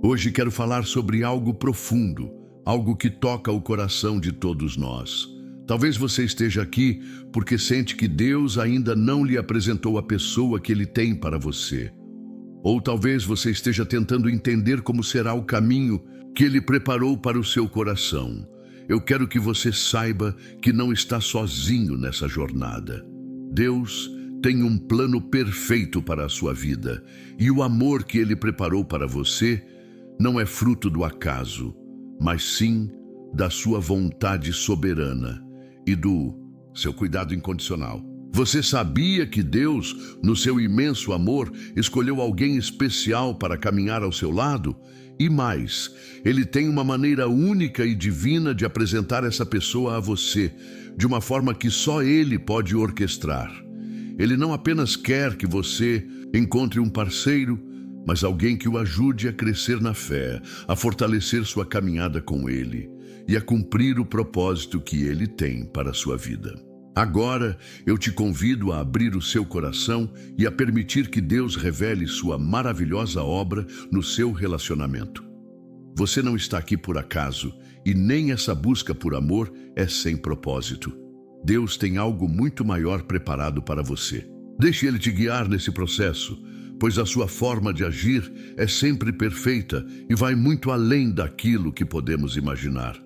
Hoje quero falar sobre algo profundo, algo que toca o coração de todos nós. Talvez você esteja aqui porque sente que Deus ainda não lhe apresentou a pessoa que Ele tem para você. Ou talvez você esteja tentando entender como será o caminho que Ele preparou para o seu coração. Eu quero que você saiba que não está sozinho nessa jornada. Deus tem um plano perfeito para a sua vida, e o amor que Ele preparou para você não é fruto do acaso, mas sim da sua vontade soberana e do seu cuidado incondicional. Você sabia que Deus, no seu imenso amor, escolheu alguém especial para caminhar ao seu lado? E mais, Ele tem uma maneira única e divina de apresentar essa pessoa a você, de uma forma que só Ele pode orquestrar. Ele não apenas quer que você encontre um parceiro, mas alguém que o ajude a crescer na fé, a fortalecer sua caminhada com Ele e a cumprir o propósito que Ele tem para a sua vida. Agora, eu te convido a abrir o seu coração e a permitir que Deus revele sua maravilhosa obra no seu relacionamento. Você não está aqui por acaso e nem essa busca por amor é sem propósito. Deus tem algo muito maior preparado para você. Deixe Ele te guiar nesse processo, pois a sua forma de agir é sempre perfeita e vai muito além daquilo que podemos imaginar.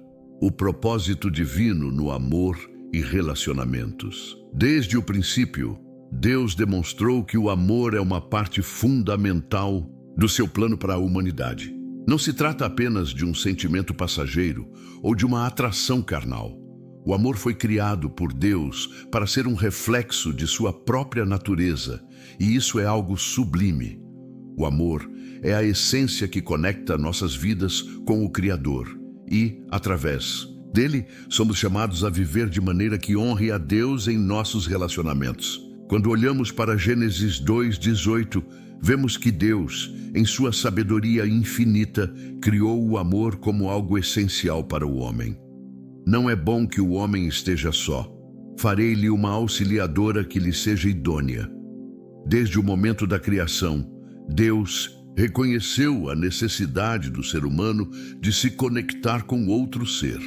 O propósito divino no amor e relacionamentos. Desde o princípio, Deus demonstrou que o amor é uma parte fundamental do seu plano para a humanidade. Não se trata apenas de um sentimento passageiro ou de uma atração carnal. O amor foi criado por Deus para ser um reflexo de sua própria natureza, e isso é algo sublime. O amor é a essência que conecta nossas vidas com o Criador e, através dele, somos chamados a viver de maneira que honre a Deus em nossos relacionamentos. Quando olhamos para Gênesis 2:18, vemos que Deus, em sua sabedoria infinita, criou o amor como algo essencial para o homem. Não é bom que o homem esteja só. Farei-lhe uma auxiliadora que lhe seja idônea. Desde o momento da criação, Deus reconheceu a necessidade do ser humano de se conectar com outro ser.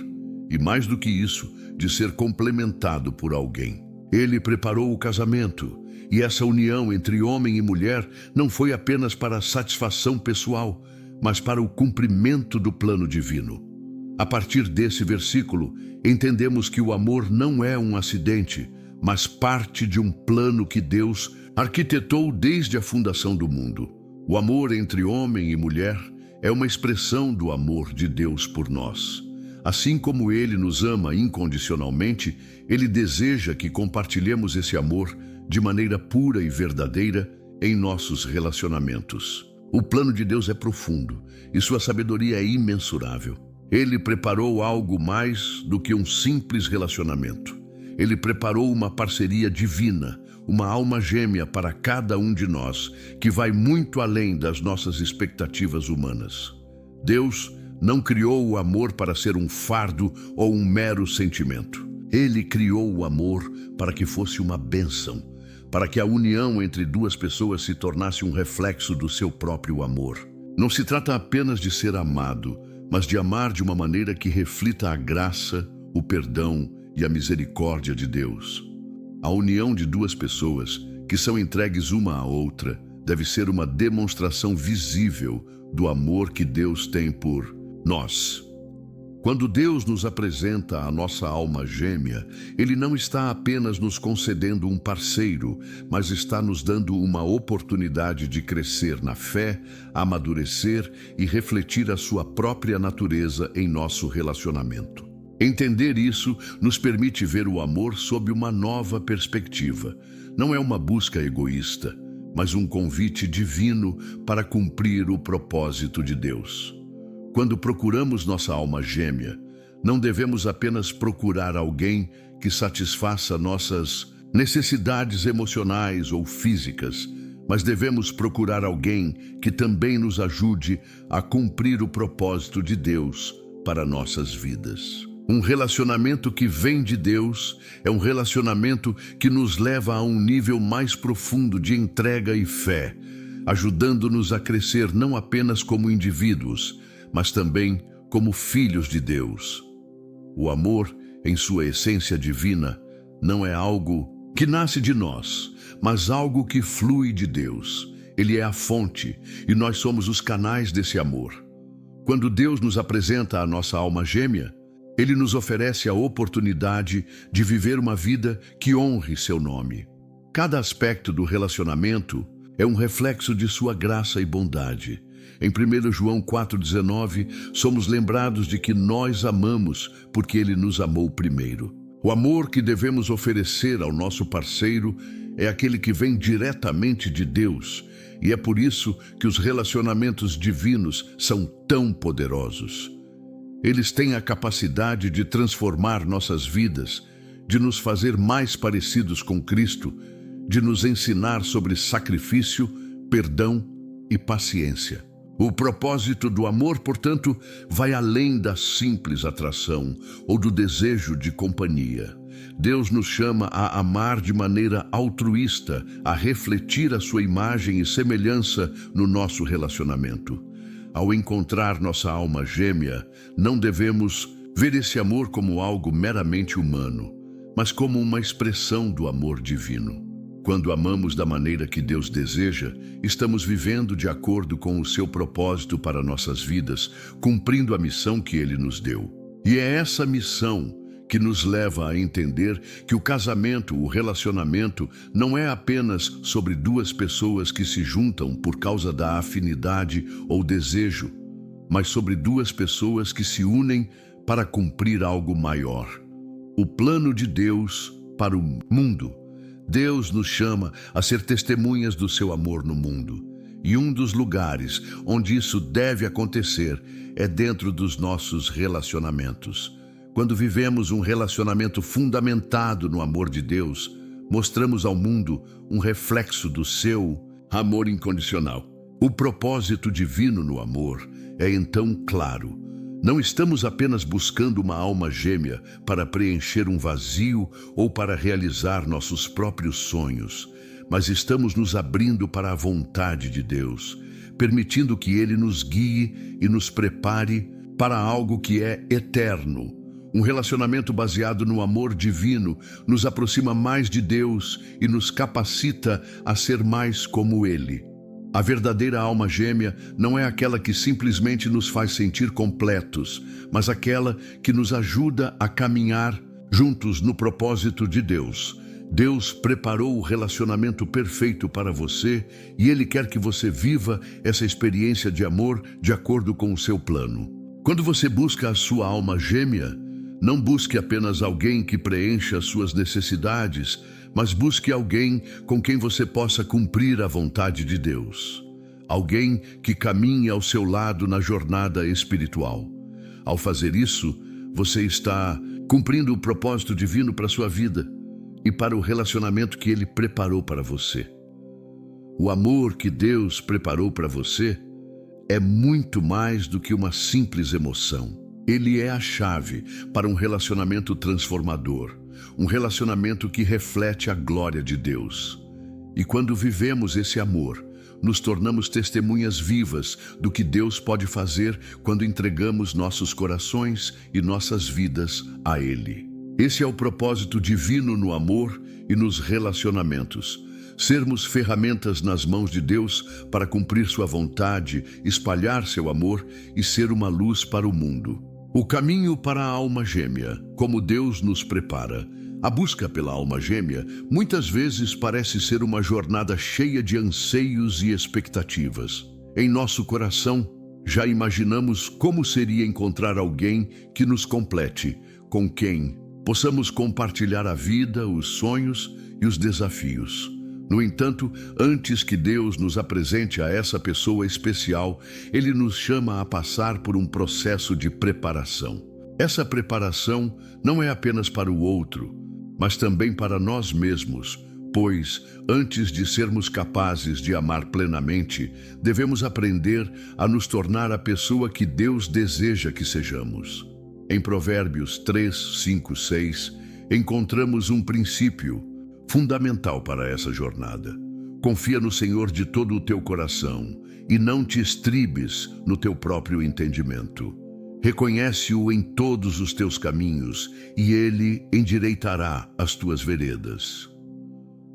E mais do que isso, de ser complementado por alguém. Ele preparou o casamento, e essa união entre homem e mulher não foi apenas para a satisfação pessoal, mas para o cumprimento do plano divino. A partir desse versículo, entendemos que o amor não é um acidente, mas parte de um plano que Deus arquitetou desde a fundação do mundo. O amor entre homem e mulher é uma expressão do amor de Deus por nós. Assim como Ele nos ama incondicionalmente, Ele deseja que compartilhemos esse amor de maneira pura e verdadeira em nossos relacionamentos. O plano de Deus é profundo e sua sabedoria é imensurável. Ele preparou algo mais do que um simples relacionamento. Ele preparou uma parceria divina, uma alma gêmea para cada um de nós, que vai muito além das nossas expectativas humanas. Deus não criou o amor para ser um fardo ou um mero sentimento. Ele criou o amor para que fosse uma bênção, para que a união entre duas pessoas se tornasse um reflexo do seu próprio amor. Não se trata apenas de ser amado, mas de amar de uma maneira que reflita a graça, o perdão e a misericórdia de Deus. A união de duas pessoas que são entregues uma à outra deve ser uma demonstração visível do amor que Deus tem por nós. Quando Deus nos apresenta a nossa alma gêmea, Ele não está apenas nos concedendo um parceiro, mas está nos dando uma oportunidade de crescer na fé, amadurecer e refletir a sua própria natureza em nosso relacionamento. Entender isso nos permite ver o amor sob uma nova perspectiva. Não é uma busca egoísta, mas um convite divino para cumprir o propósito de Deus. Quando procuramos nossa alma gêmea, não devemos apenas procurar alguém que satisfaça nossas necessidades emocionais ou físicas, mas devemos procurar alguém que também nos ajude a cumprir o propósito de Deus para nossas vidas. Um relacionamento que vem de Deus é um relacionamento que nos leva a um nível mais profundo de entrega e fé. ajudando-nos a crescer não apenas como indivíduos, mas também como filhos de Deus. O amor, em sua essência divina, não é algo que nasce de nós, mas algo que flui de Deus. Ele é a fonte e nós somos os canais desse amor. Quando Deus nos apresenta a nossa alma gêmea, Ele nos oferece a oportunidade de viver uma vida que honre seu nome. Cada aspecto do relacionamento é um reflexo de sua graça e bondade. Em 1 João 4,19, somos lembrados de que nós amamos porque Ele nos amou primeiro. O amor que devemos oferecer ao nosso parceiro é aquele que vem diretamente de Deus, e é por isso que os relacionamentos divinos são tão poderosos. Eles têm a capacidade de transformar nossas vidas, de nos fazer mais parecidos com Cristo, de nos ensinar sobre sacrifício, perdão e paciência. O propósito do amor, portanto, vai além da simples atração ou do desejo de companhia. Deus nos chama a amar de maneira altruísta, a refletir a sua imagem e semelhança no nosso relacionamento. Ao encontrar nossa alma gêmea, não devemos ver esse amor como algo meramente humano, mas como uma expressão do amor divino. Quando amamos da maneira que Deus deseja, estamos vivendo de acordo com o seu propósito para nossas vidas, cumprindo a missão que Ele nos deu. E é essa missão que nos leva a entender que o casamento, o relacionamento, não é apenas sobre duas pessoas que se juntam por causa da afinidade ou desejo, mas sobre duas pessoas que se unem para cumprir algo maior. O plano de Deus para o mundo. Deus nos chama a ser testemunhas do seu amor no mundo. E um dos lugares onde isso deve acontecer é dentro dos nossos relacionamentos. Quando vivemos um relacionamento fundamentado no amor de Deus, mostramos ao mundo um reflexo do seu amor incondicional. O propósito divino no amor é então claro. Não estamos apenas buscando uma alma gêmea para preencher um vazio ou para realizar nossos próprios sonhos, mas estamos nos abrindo para a vontade de Deus, permitindo que Ele nos guie e nos prepare para algo que é eterno. Um relacionamento baseado no amor divino nos aproxima mais de Deus e nos capacita a ser mais como Ele. A verdadeira alma gêmea não é aquela que simplesmente nos faz sentir completos, mas aquela que nos ajuda a caminhar juntos no propósito de Deus. Deus preparou o relacionamento perfeito para você e Ele quer que você viva essa experiência de amor de acordo com o seu plano. Quando você busca a sua alma gêmea, não busque apenas alguém que preencha as suas necessidades, mas busque alguém com quem você possa cumprir a vontade de Deus. Alguém que caminhe ao seu lado na jornada espiritual. Ao fazer isso, você está cumprindo o propósito divino para a sua vida e para o relacionamento que Ele preparou para você. O amor que Deus preparou para você é muito mais do que uma simples emoção. Ele é a chave para um relacionamento transformador, um relacionamento que reflete a glória de Deus. E quando vivemos esse amor, nos tornamos testemunhas vivas do que Deus pode fazer quando entregamos nossos corações e nossas vidas a Ele. Esse é o propósito divino no amor e nos relacionamentos. Sermos ferramentas nas mãos de Deus para cumprir sua vontade, espalhar seu amor e ser uma luz para o mundo. O caminho para a alma gêmea, como Deus nos prepara. A busca pela alma gêmea muitas vezes parece ser uma jornada cheia de anseios e expectativas. Em nosso coração, já imaginamos como seria encontrar alguém que nos complete, com quem possamos compartilhar a vida, os sonhos e os desafios. No entanto, antes que Deus nos apresente a essa pessoa especial, Ele nos chama a passar por um processo de preparação. Essa preparação não é apenas para o outro, mas também para nós mesmos, pois, antes de sermos capazes de amar plenamente, devemos aprender a nos tornar a pessoa que Deus deseja que sejamos. Em Provérbios 3, 5, 6, encontramos um princípio fundamental para essa jornada. Confia no Senhor de todo o teu coração e não te estribes no teu próprio entendimento. Reconhece-o em todos os teus caminhos e ele endireitará as tuas veredas.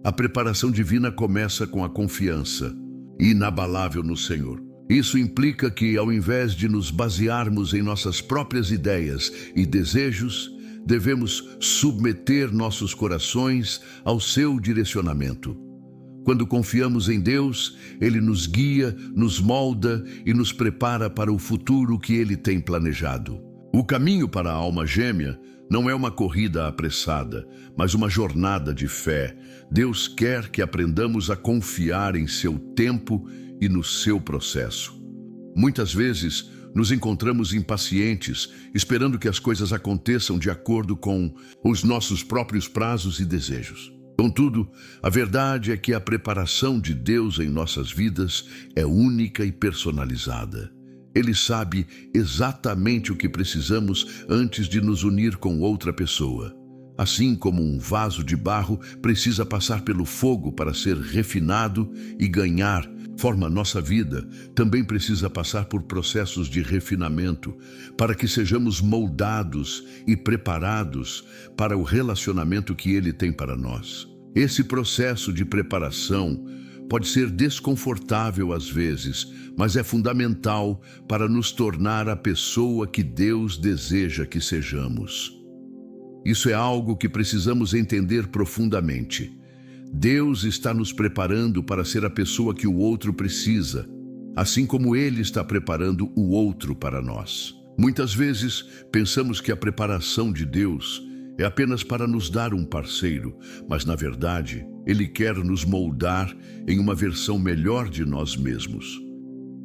A preparação divina começa com a confiança inabalável no Senhor. Isso implica que, ao invés de nos basearmos em nossas próprias ideias e desejos, devemos submeter nossos corações ao seu direcionamento. Quando confiamos em Deus, Ele nos guia, nos molda e nos prepara para o futuro que Ele tem planejado. O caminho para a alma gêmea não é uma corrida apressada, mas uma jornada de fé. Deus quer que aprendamos a confiar em seu tempo e no seu processo. Muitas vezes, nos encontramos impacientes, esperando que as coisas aconteçam de acordo com os nossos próprios prazos e desejos. Contudo, a verdade é que a preparação de Deus em nossas vidas é única e personalizada. Ele sabe exatamente o que precisamos antes de nos unir com outra pessoa. Assim como um vaso de barro precisa passar pelo fogo para ser refinado e ganhar forma nossa vida, também precisa passar por processos de refinamento para que sejamos moldados e preparados para o relacionamento que Ele tem para nós. Esse processo de preparação pode ser desconfortável às vezes, mas é fundamental para nos tornar a pessoa que Deus deseja que sejamos. Isso é algo que precisamos entender profundamente. Deus está nos preparando para ser a pessoa que o outro precisa, assim como Ele está preparando o outro para nós. Muitas vezes pensamos que a preparação de Deus é apenas para nos dar um parceiro, mas na verdade, Ele quer nos moldar em uma versão melhor de nós mesmos.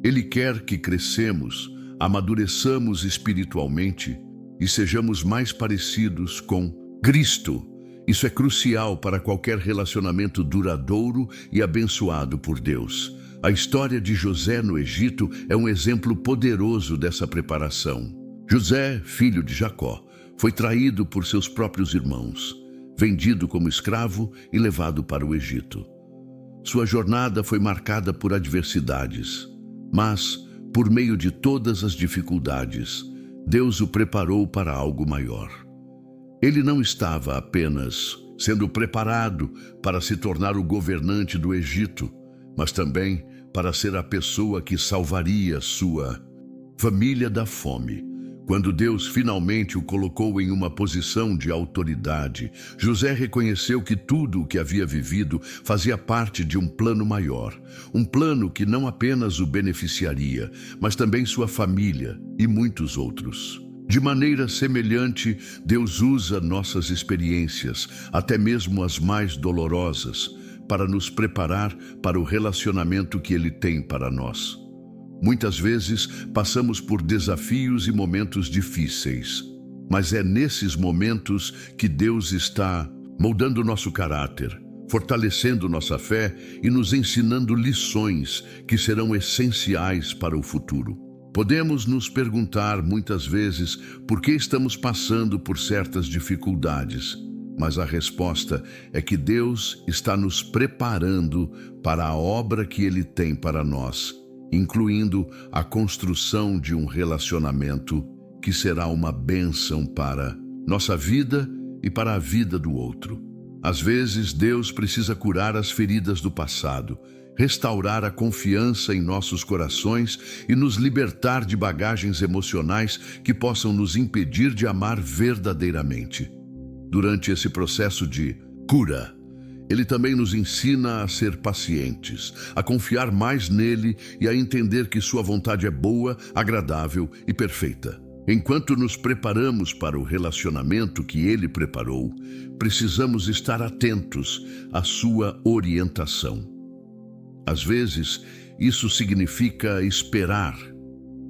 Ele quer que cresçamos, amadureçamos espiritualmente e sejamos mais parecidos com Cristo. Isso é crucial para qualquer relacionamento duradouro e abençoado por Deus. A história de José no Egito é um exemplo poderoso dessa preparação. José, filho de Jacó, foi traído por seus próprios irmãos, vendido como escravo e levado para o Egito. Sua jornada foi marcada por adversidades, mas, por meio de todas as dificuldades, Deus o preparou para algo maior. Ele não estava apenas sendo preparado para se tornar o governante do Egito, mas também para ser a pessoa que salvaria sua família da fome. Quando Deus finalmente o colocou em uma posição de autoridade, José reconheceu que tudo o que havia vivido fazia parte de um plano maior, um plano que não apenas o beneficiaria, mas também sua família e muitos outros. De maneira semelhante, Deus usa nossas experiências, até mesmo as mais dolorosas, para nos preparar para o relacionamento que Ele tem para nós. Muitas vezes passamos por desafios e momentos difíceis, mas é nesses momentos que Deus está moldando nosso caráter, fortalecendo nossa fé e nos ensinando lições que serão essenciais para o futuro. Podemos nos perguntar muitas vezes por que estamos passando por certas dificuldades, mas a resposta é que Deus está nos preparando para a obra que Ele tem para nós, incluindo a construção de um relacionamento que será uma bênção para nossa vida e para a vida do outro. Às vezes, Deus precisa curar as feridas do passado, restaurar a confiança em nossos corações e nos libertar de bagagens emocionais que possam nos impedir de amar verdadeiramente. Durante esse processo de cura, Ele também nos ensina a ser pacientes, a confiar mais nele e a entender que sua vontade é boa, agradável e perfeita. Enquanto nos preparamos para o relacionamento que Ele preparou, precisamos estar atentos à sua orientação. Às vezes, isso significa esperar.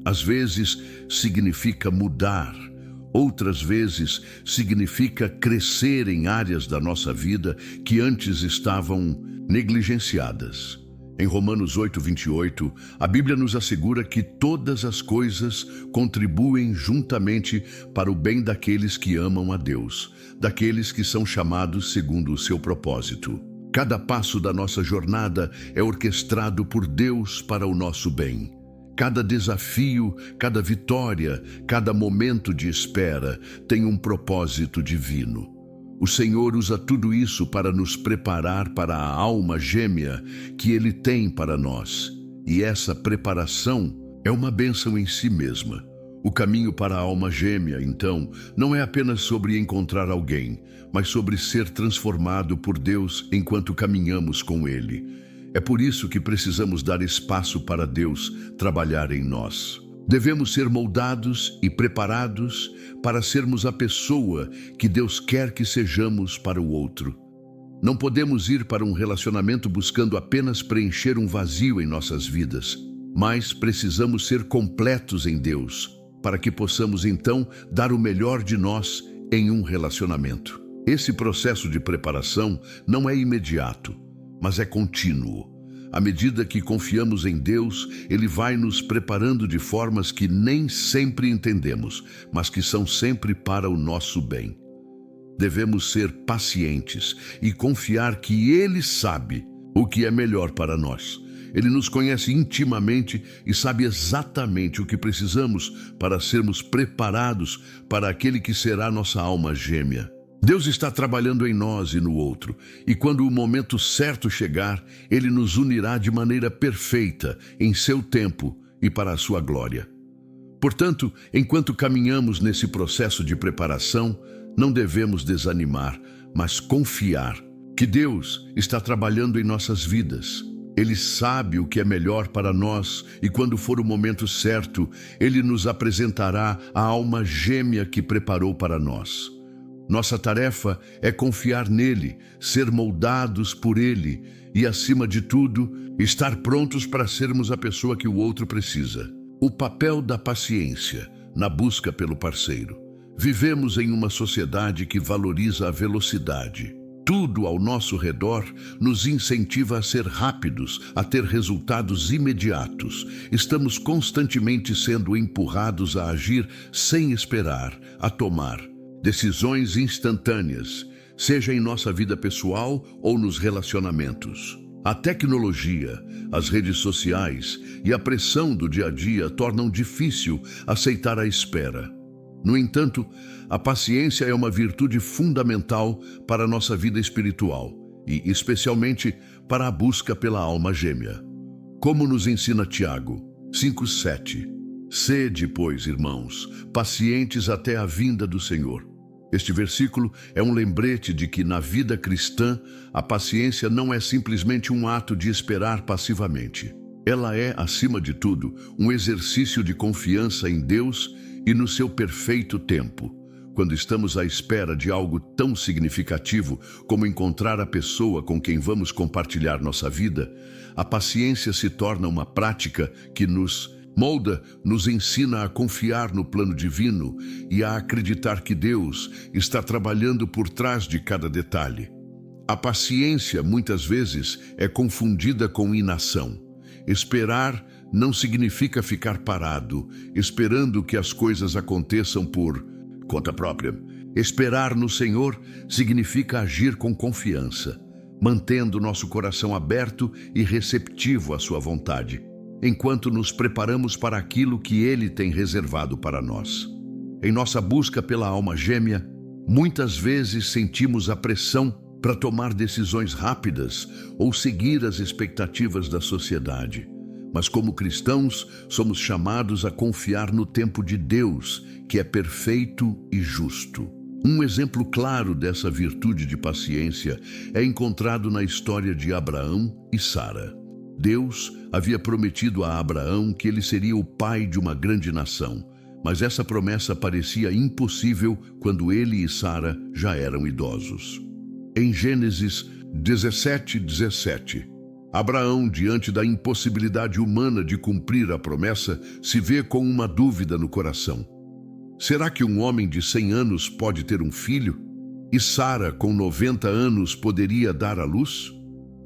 Às vezes, significa mudar. Outras vezes, significa crescer em áreas da nossa vida que antes estavam negligenciadas. Em Romanos 8:28, a Bíblia nos assegura que todas as coisas contribuem juntamente para o bem daqueles que amam a Deus, daqueles que são chamados segundo o seu propósito. Cada passo da nossa jornada é orquestrado por Deus para o nosso bem. Cada desafio, cada vitória, cada momento de espera tem um propósito divino. O Senhor usa tudo isso para nos preparar para a alma gêmea que Ele tem para nós. E essa preparação é uma bênção em si mesma. O caminho para a alma gêmea, então, não é apenas sobre encontrar alguém, mas sobre ser transformado por Deus enquanto caminhamos com Ele. É por isso que precisamos dar espaço para Deus trabalhar em nós. Devemos ser moldados e preparados para sermos a pessoa que Deus quer que sejamos para o outro. Não podemos ir para um relacionamento buscando apenas preencher um vazio em nossas vidas, mas precisamos ser completos em Deus, para que possamos então dar o melhor de nós em um relacionamento. Esse processo de preparação não é imediato, mas é contínuo. À medida que confiamos em Deus, Ele vai nos preparando de formas que nem sempre entendemos, mas que são sempre para o nosso bem. Devemos ser pacientes e confiar que Ele sabe o que é melhor para nós. Ele nos conhece intimamente e sabe exatamente o que precisamos para sermos preparados para aquele que será nossa alma gêmea. Deus está trabalhando em nós e no outro, e quando o momento certo chegar, Ele nos unirá de maneira perfeita, em seu tempo e para a sua glória. Portanto, enquanto caminhamos nesse processo de preparação, não devemos desanimar, mas confiar que Deus está trabalhando em nossas vidas. Ele sabe o que é melhor para nós e quando for o momento certo, Ele nos apresentará a alma gêmea que preparou para nós. Nossa tarefa é confiar nele, ser moldados por ele e, acima de tudo, estar prontos para sermos a pessoa que o outro precisa. O papel da paciência na busca pelo parceiro. Vivemos em uma sociedade que valoriza a velocidade. Tudo ao nosso redor nos incentiva a ser rápidos, a ter resultados imediatos. Estamos constantemente sendo empurrados a agir sem esperar, a tomar decisões instantâneas, seja em nossa vida pessoal ou nos relacionamentos. A tecnologia, as redes sociais e a pressão do dia a dia tornam difícil aceitar a espera. No entanto, a paciência é uma virtude fundamental para a nossa vida espiritual e, especialmente, para a busca pela alma gêmea. Como nos ensina Tiago 5:7. Sede, pois, irmãos, pacientes até a vinda do Senhor. Este versículo é um lembrete de que na vida cristã, a paciência não é simplesmente um ato de esperar passivamente. Ela é, acima de tudo, um exercício de confiança em Deus e no seu perfeito tempo. Quando estamos à espera de algo tão significativo como encontrar a pessoa com quem vamos compartilhar nossa vida, a paciência se torna uma prática que nos molda, nos ensina a confiar no plano divino e a acreditar que Deus está trabalhando por trás de cada detalhe. A paciência, muitas vezes, é confundida com inação. Esperar não significa ficar parado, esperando que as coisas aconteçam por conta própria. Esperar no Senhor significa agir com confiança, mantendo nosso coração aberto e receptivo à sua vontade, enquanto nos preparamos para aquilo que Ele tem reservado para nós. Em nossa busca pela alma gêmea, muitas vezes sentimos a pressão para tomar decisões rápidas ou seguir as expectativas da sociedade. Mas como cristãos, somos chamados a confiar no tempo de Deus, que é perfeito e justo. Um exemplo claro dessa virtude de paciência é encontrado na história de Abraão e Sara. Deus havia prometido a Abraão que ele seria o pai de uma grande nação, mas essa promessa parecia impossível quando ele e Sara já eram idosos. Em Gênesis 17:17, Abraão, diante da impossibilidade humana de cumprir a promessa, se vê com uma dúvida no coração. Será que um homem de 100 anos pode ter um filho? E Sara, com 90 anos, poderia dar à luz?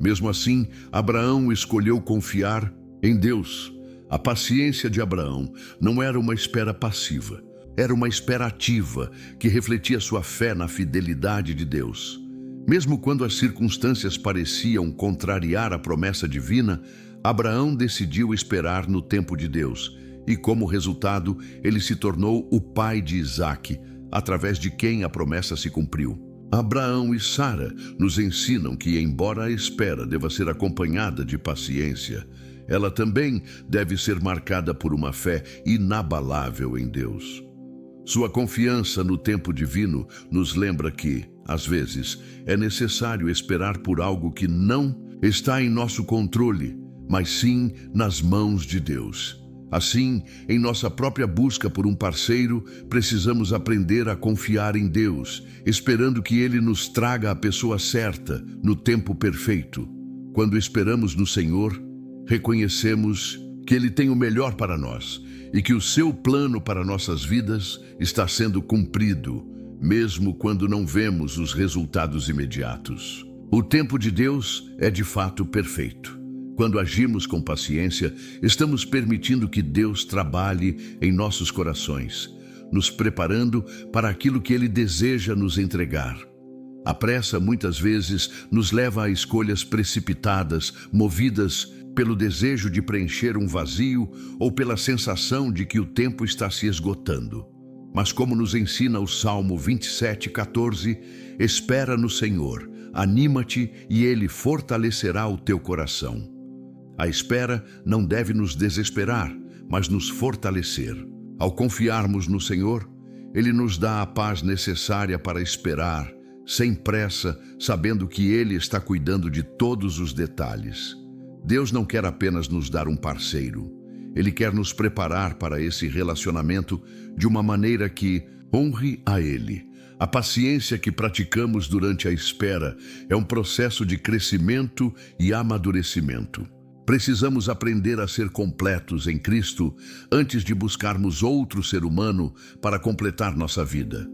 Mesmo assim, Abraão escolheu confiar em Deus. A paciência de Abraão não era uma espera passiva, era uma espera ativa que refletia sua fé na fidelidade de Deus. Mesmo quando as circunstâncias pareciam contrariar a promessa divina, Abraão decidiu esperar no tempo de Deus, e como resultado, ele se tornou o pai de Isaque, através de quem a promessa se cumpriu. Abraão e Sara nos ensinam que, embora a espera deva ser acompanhada de paciência, ela também deve ser marcada por uma fé inabalável em Deus. Sua confiança no tempo divino nos lembra que, às vezes, é necessário esperar por algo que não está em nosso controle, mas sim nas mãos de Deus. Assim, em nossa própria busca por um parceiro, precisamos aprender a confiar em Deus, esperando que Ele nos traga a pessoa certa, no tempo perfeito. Quando esperamos no Senhor, reconhecemos que Ele tem o melhor para nós e que o seu plano para nossas vidas está sendo cumprido, mesmo quando não vemos os resultados imediatos. O tempo de Deus é de fato perfeito. Quando agimos com paciência, estamos permitindo que Deus trabalhe em nossos corações, nos preparando para aquilo que Ele deseja nos entregar. A pressa muitas vezes nos leva a escolhas precipitadas, movidas pelo desejo de preencher um vazio ou pela sensação de que o tempo está se esgotando. Mas como nos ensina o Salmo 27:14, espera no Senhor, anima-te e Ele fortalecerá o teu coração. A espera não deve nos desesperar, mas nos fortalecer. Ao confiarmos no Senhor, Ele nos dá a paz necessária para esperar, sem pressa, sabendo que Ele está cuidando de todos os detalhes. Deus não quer apenas nos dar um parceiro. Ele quer nos preparar para esse relacionamento de uma maneira que honre a Ele. A paciência que praticamos durante a espera é um processo de crescimento e amadurecimento. Precisamos aprender a ser completos em Cristo antes de buscarmos outro ser humano para completar nossa vida.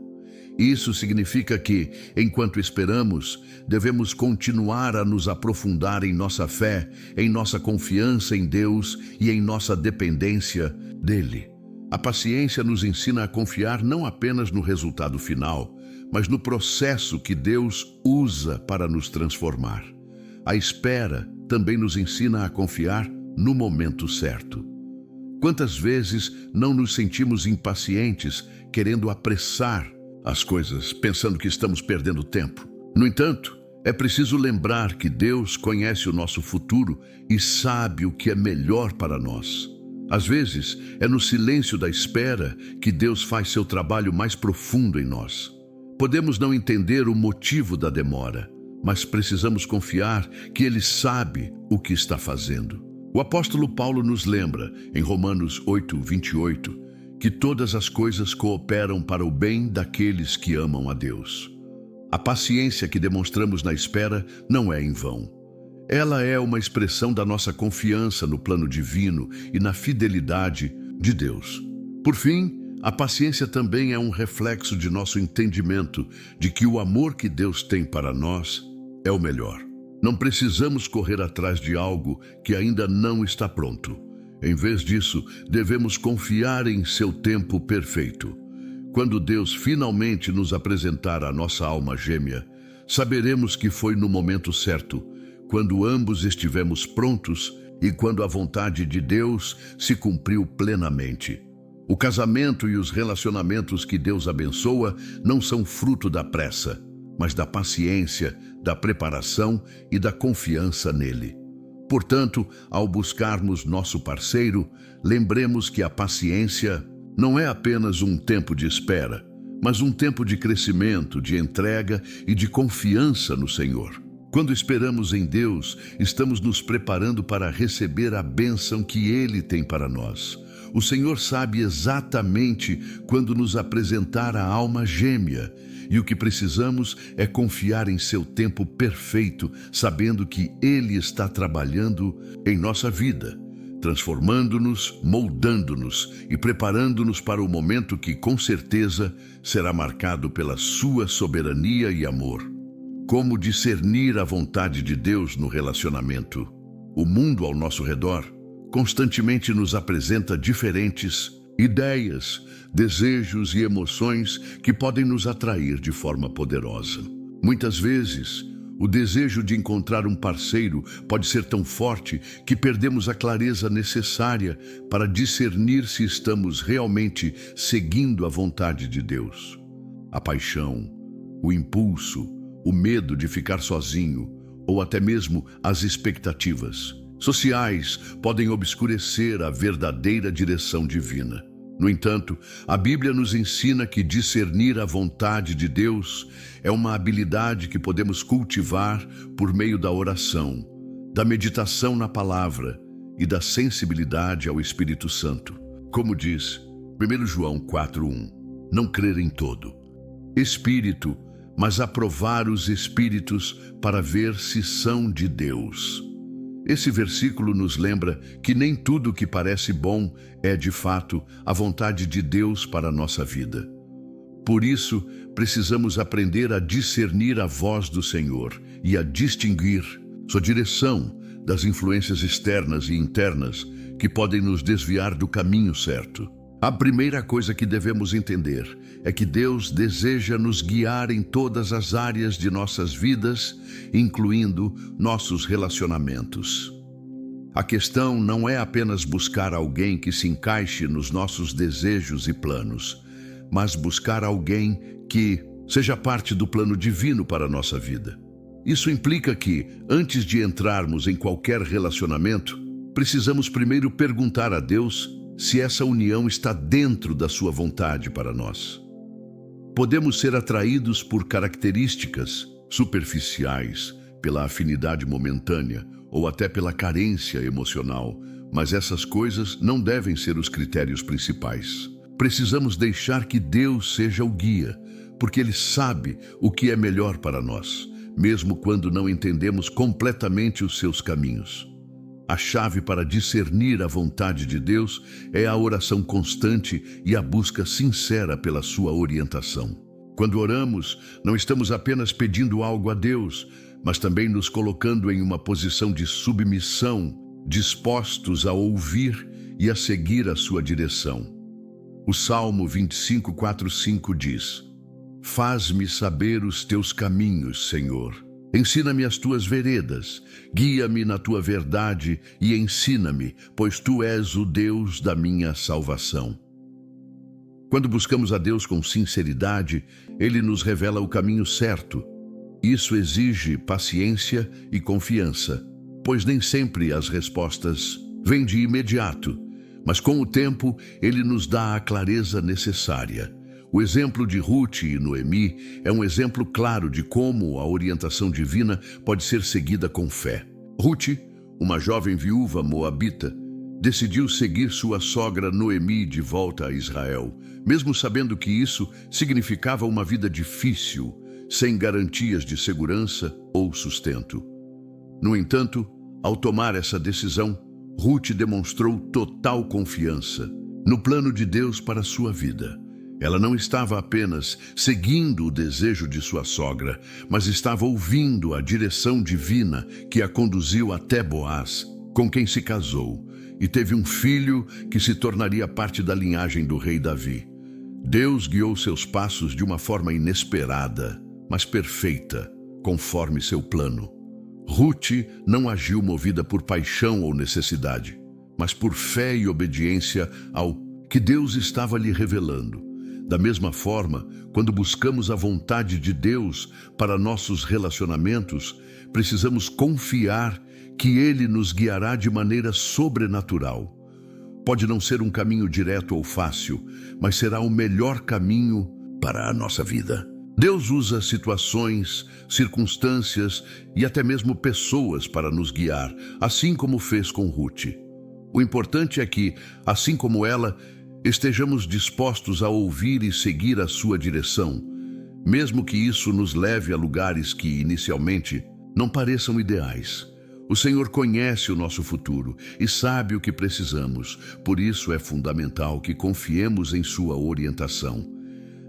Isso significa que, enquanto esperamos, devemos continuar a nos aprofundar em nossa fé, em nossa confiança em Deus e em nossa dependência dEle. A paciência nos ensina a confiar não apenas no resultado final, mas no processo que Deus usa para nos transformar. A espera também nos ensina a confiar no momento certo. Quantas vezes não nos sentimos impacientes, querendo apressar as coisas, pensando que estamos perdendo tempo? No entanto, é preciso lembrar que Deus conhece o nosso futuro e sabe o que é melhor para nós. Às vezes, é no silêncio da espera que Deus faz seu trabalho mais profundo em nós. Podemos não entender o motivo da demora, mas precisamos confiar que Ele sabe o que está fazendo. O apóstolo Paulo nos lembra, em Romanos 8:28, que todas as coisas cooperam para o bem daqueles que amam a Deus. A paciência que demonstramos na espera não é em vão. Ela é uma expressão da nossa confiança no plano divino e na fidelidade de Deus. Por fim, a paciência também é um reflexo de nosso entendimento de que o amor que Deus tem para nós é o melhor. Não precisamos correr atrás de algo que ainda não está pronto. Em vez disso, devemos confiar em seu tempo perfeito. Quando Deus finalmente nos apresentar a nossa alma gêmea, saberemos que foi no momento certo, quando ambos estivemos prontos e quando a vontade de Deus se cumpriu plenamente. O casamento e os relacionamentos que Deus abençoa não são fruto da pressa, mas da paciência, da preparação e da confiança nele. Portanto, ao buscarmos nosso parceiro, lembremos que a paciência não é apenas um tempo de espera, mas um tempo de crescimento, de entrega e de confiança no Senhor. Quando esperamos em Deus, estamos nos preparando para receber a bênção que Ele tem para nós. O Senhor sabe exatamente quando nos apresentar a alma gêmea, e o que precisamos é confiar em seu tempo perfeito, sabendo que Ele está trabalhando em nossa vida, transformando-nos, moldando-nos e preparando-nos para o momento que, com certeza, será marcado pela sua soberania e amor. Como discernir a vontade de Deus no relacionamento? O mundo ao nosso redor constantemente nos apresenta diferentes ideias, desejos e emoções que podem nos atrair de forma poderosa. Muitas vezes, o desejo de encontrar um parceiro pode ser tão forte que perdemos a clareza necessária para discernir se estamos realmente seguindo a vontade de Deus. A paixão, o impulso, o medo de ficar sozinho ou até mesmo as expectativas sociais podem obscurecer a verdadeira direção divina. No entanto, a Bíblia nos ensina que discernir a vontade de Deus é uma habilidade que podemos cultivar por meio da oração, da meditação na palavra e da sensibilidade ao Espírito Santo. Como diz 1 João 4:1, não crer em todo espírito, mas aprovar os espíritos para ver se são de Deus. Esse versículo nos lembra que nem tudo que parece bom é, de fato, a vontade de Deus para a nossa vida. Por isso, precisamos aprender a discernir a voz do Senhor e a distinguir sua direção das influências externas e internas que podem nos desviar do caminho certo. A primeira coisa que devemos entender é que Deus deseja nos guiar em todas as áreas de nossas vidas, incluindo nossos relacionamentos. A questão não é apenas buscar alguém que se encaixe nos nossos desejos e planos, mas buscar alguém que seja parte do plano divino para a nossa vida. Isso implica que, antes de entrarmos em qualquer relacionamento, precisamos primeiro perguntar a Deus se essa união está dentro da sua vontade para nós. Podemos ser atraídos por características superficiais, pela afinidade momentânea ou até pela carência emocional, mas essas coisas não devem ser os critérios principais. Precisamos deixar que Deus seja o guia, porque Ele sabe o que é melhor para nós, mesmo quando não entendemos completamente os seus caminhos. A chave para discernir a vontade de Deus é a oração constante e a busca sincera pela sua orientação. Quando oramos, não estamos apenas pedindo algo a Deus, mas também nos colocando em uma posição de submissão, dispostos a ouvir e a seguir a sua direção. O Salmo 25:4-5 diz: Faz-me saber os teus caminhos, Senhor. Ensina-me as tuas veredas, guia-me na tua verdade e ensina-me, pois tu és o Deus da minha salvação. Quando buscamos a Deus com sinceridade, Ele nos revela o caminho certo. Isso exige paciência e confiança, pois nem sempre as respostas vêm de imediato, mas com o tempo Ele nos dá a clareza necessária. O exemplo de Ruth e Noemi é um exemplo claro de como a orientação divina pode ser seguida com fé. Ruth, uma jovem viúva moabita, decidiu seguir sua sogra Noemi de volta a Israel, mesmo sabendo que isso significava uma vida difícil, sem garantias de segurança ou sustento. No entanto, ao tomar essa decisão, Ruth demonstrou total confiança no plano de Deus para sua vida. Ela não estava apenas seguindo o desejo de sua sogra, mas estava ouvindo a direção divina que a conduziu até Boaz, com quem se casou, e teve um filho que se tornaria parte da linhagem do rei Davi. Deus guiou seus passos de uma forma inesperada, mas perfeita, conforme seu plano. Ruth não agiu movida por paixão ou necessidade, mas por fé e obediência ao que Deus estava lhe revelando. Da mesma forma, quando buscamos a vontade de Deus para nossos relacionamentos, precisamos confiar que Ele nos guiará de maneira sobrenatural. Pode não ser um caminho direto ou fácil, mas será o melhor caminho para a nossa vida. Deus usa situações, circunstâncias e até mesmo pessoas para nos guiar, assim como fez com Ruth. O importante é que, assim como ela, estejamos dispostos a ouvir e seguir a sua direção, mesmo que isso nos leve a lugares que, inicialmente, não pareçam ideais. O Senhor conhece o nosso futuro e sabe o que precisamos, por isso é fundamental que confiemos em sua orientação.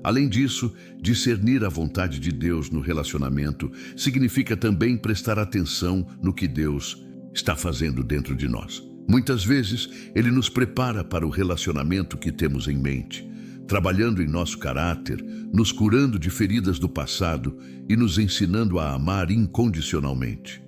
Além disso, discernir a vontade de Deus no relacionamento significa também prestar atenção no que Deus está fazendo dentro de nós. Muitas vezes, Ele nos prepara para o relacionamento que temos em mente, trabalhando em nosso caráter, nos curando de feridas do passado e nos ensinando a amar incondicionalmente.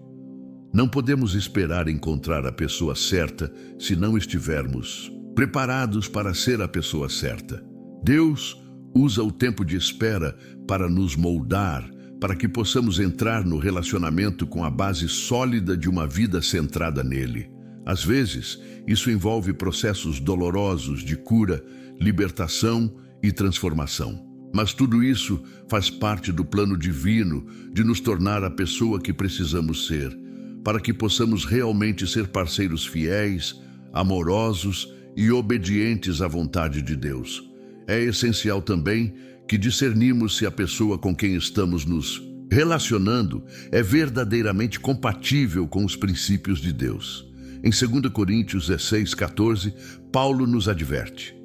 Não podemos esperar encontrar a pessoa certa se não estivermos preparados para ser a pessoa certa. Deus usa o tempo de espera para nos moldar, para que possamos entrar no relacionamento com a base sólida de uma vida centrada nele. Às vezes, isso envolve processos dolorosos de cura, libertação e transformação. Mas tudo isso faz parte do plano divino de nos tornar a pessoa que precisamos ser, para que possamos realmente ser parceiros fiéis, amorosos e obedientes à vontade de Deus. É essencial também que discernimos se a pessoa com quem estamos nos relacionando é verdadeiramente compatível com os princípios de Deus. Em 2 Coríntios 16:14, Paulo nos adverte: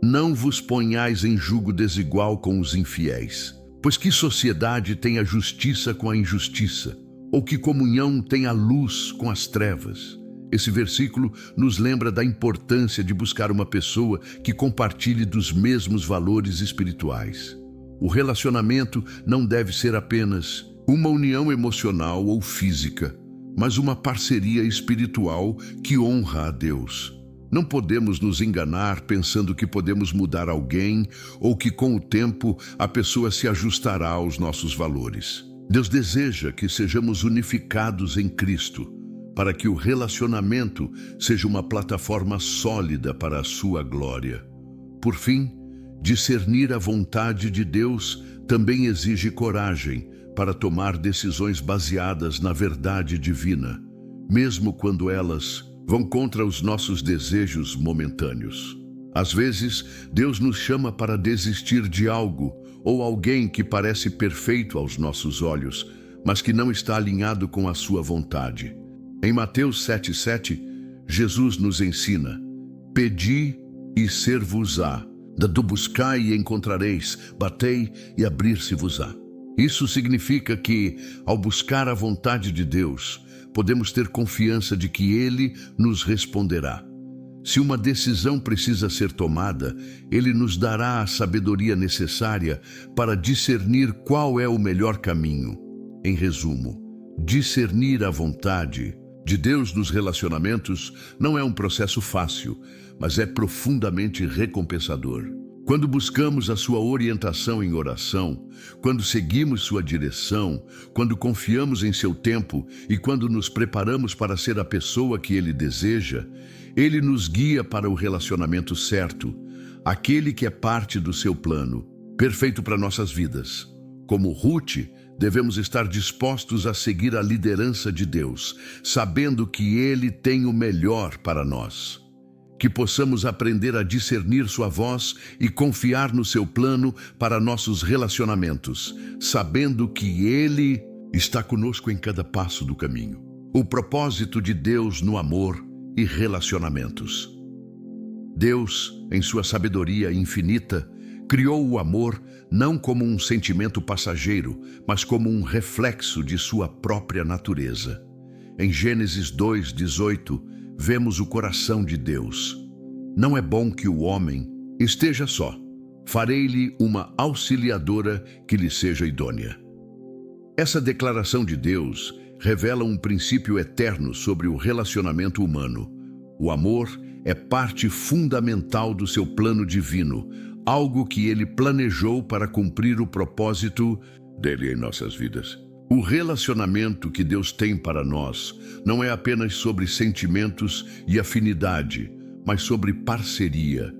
não vos ponhais em jugo desigual com os infiéis, pois que sociedade tem a justiça com a injustiça? Ou que comunhão tem a luz com as trevas? Esse versículo nos lembra da importância de buscar uma pessoa que compartilhe dos mesmos valores espirituais. O relacionamento não deve ser apenas uma união emocional ou física, mas uma parceria espiritual que honra a Deus. Não podemos nos enganar pensando que podemos mudar alguém ou que com o tempo a pessoa se ajustará aos nossos valores. Deus deseja que sejamos unificados em Cristo, para que o relacionamento seja uma plataforma sólida para a sua glória. Por fim, discernir a vontade de Deus também exige coragem para tomar decisões baseadas na verdade divina, mesmo quando elas vão contra os nossos desejos momentâneos. Às vezes, Deus nos chama para desistir de algo ou alguém que parece perfeito aos nossos olhos, mas que não está alinhado com a sua vontade. Em Mateus 7:7, Jesus nos ensina: pedi e ser-vos-á, dado buscai e encontrareis, batei e abrir-se-vos-á. Isso significa que, ao buscar a vontade de Deus, podemos ter confiança de que Ele nos responderá. Se uma decisão precisa ser tomada, Ele nos dará a sabedoria necessária para discernir qual é o melhor caminho. Em resumo, discernir a vontade de Deus nos relacionamentos não é um processo fácil, mas é profundamente recompensador. Quando buscamos a sua orientação em oração, quando seguimos sua direção, quando confiamos em seu tempo e quando nos preparamos para ser a pessoa que Ele deseja, Ele nos guia para o relacionamento certo, aquele que é parte do seu plano, perfeito para nossas vidas. Como Ruth, devemos estar dispostos a seguir a liderança de Deus, sabendo que Ele tem o melhor para nós. Que possamos aprender a discernir sua voz e confiar no seu plano para nossos relacionamentos, sabendo que Ele está conosco em cada passo do caminho. O propósito de Deus no amor e relacionamentos. Deus, em sua sabedoria infinita, criou o amor não como um sentimento passageiro, mas como um reflexo de sua própria natureza. Em Gênesis 2:18, vemos o coração de Deus. Não é bom que o homem esteja só. Farei-lhe uma auxiliadora que lhe seja idônea. Essa declaração de Deus revela um princípio eterno sobre o relacionamento humano. O amor é parte fundamental do seu plano divino, algo que Ele planejou para cumprir o propósito dele em nossas vidas. O relacionamento que Deus tem para nós não é apenas sobre sentimentos e afinidade, mas sobre parceria.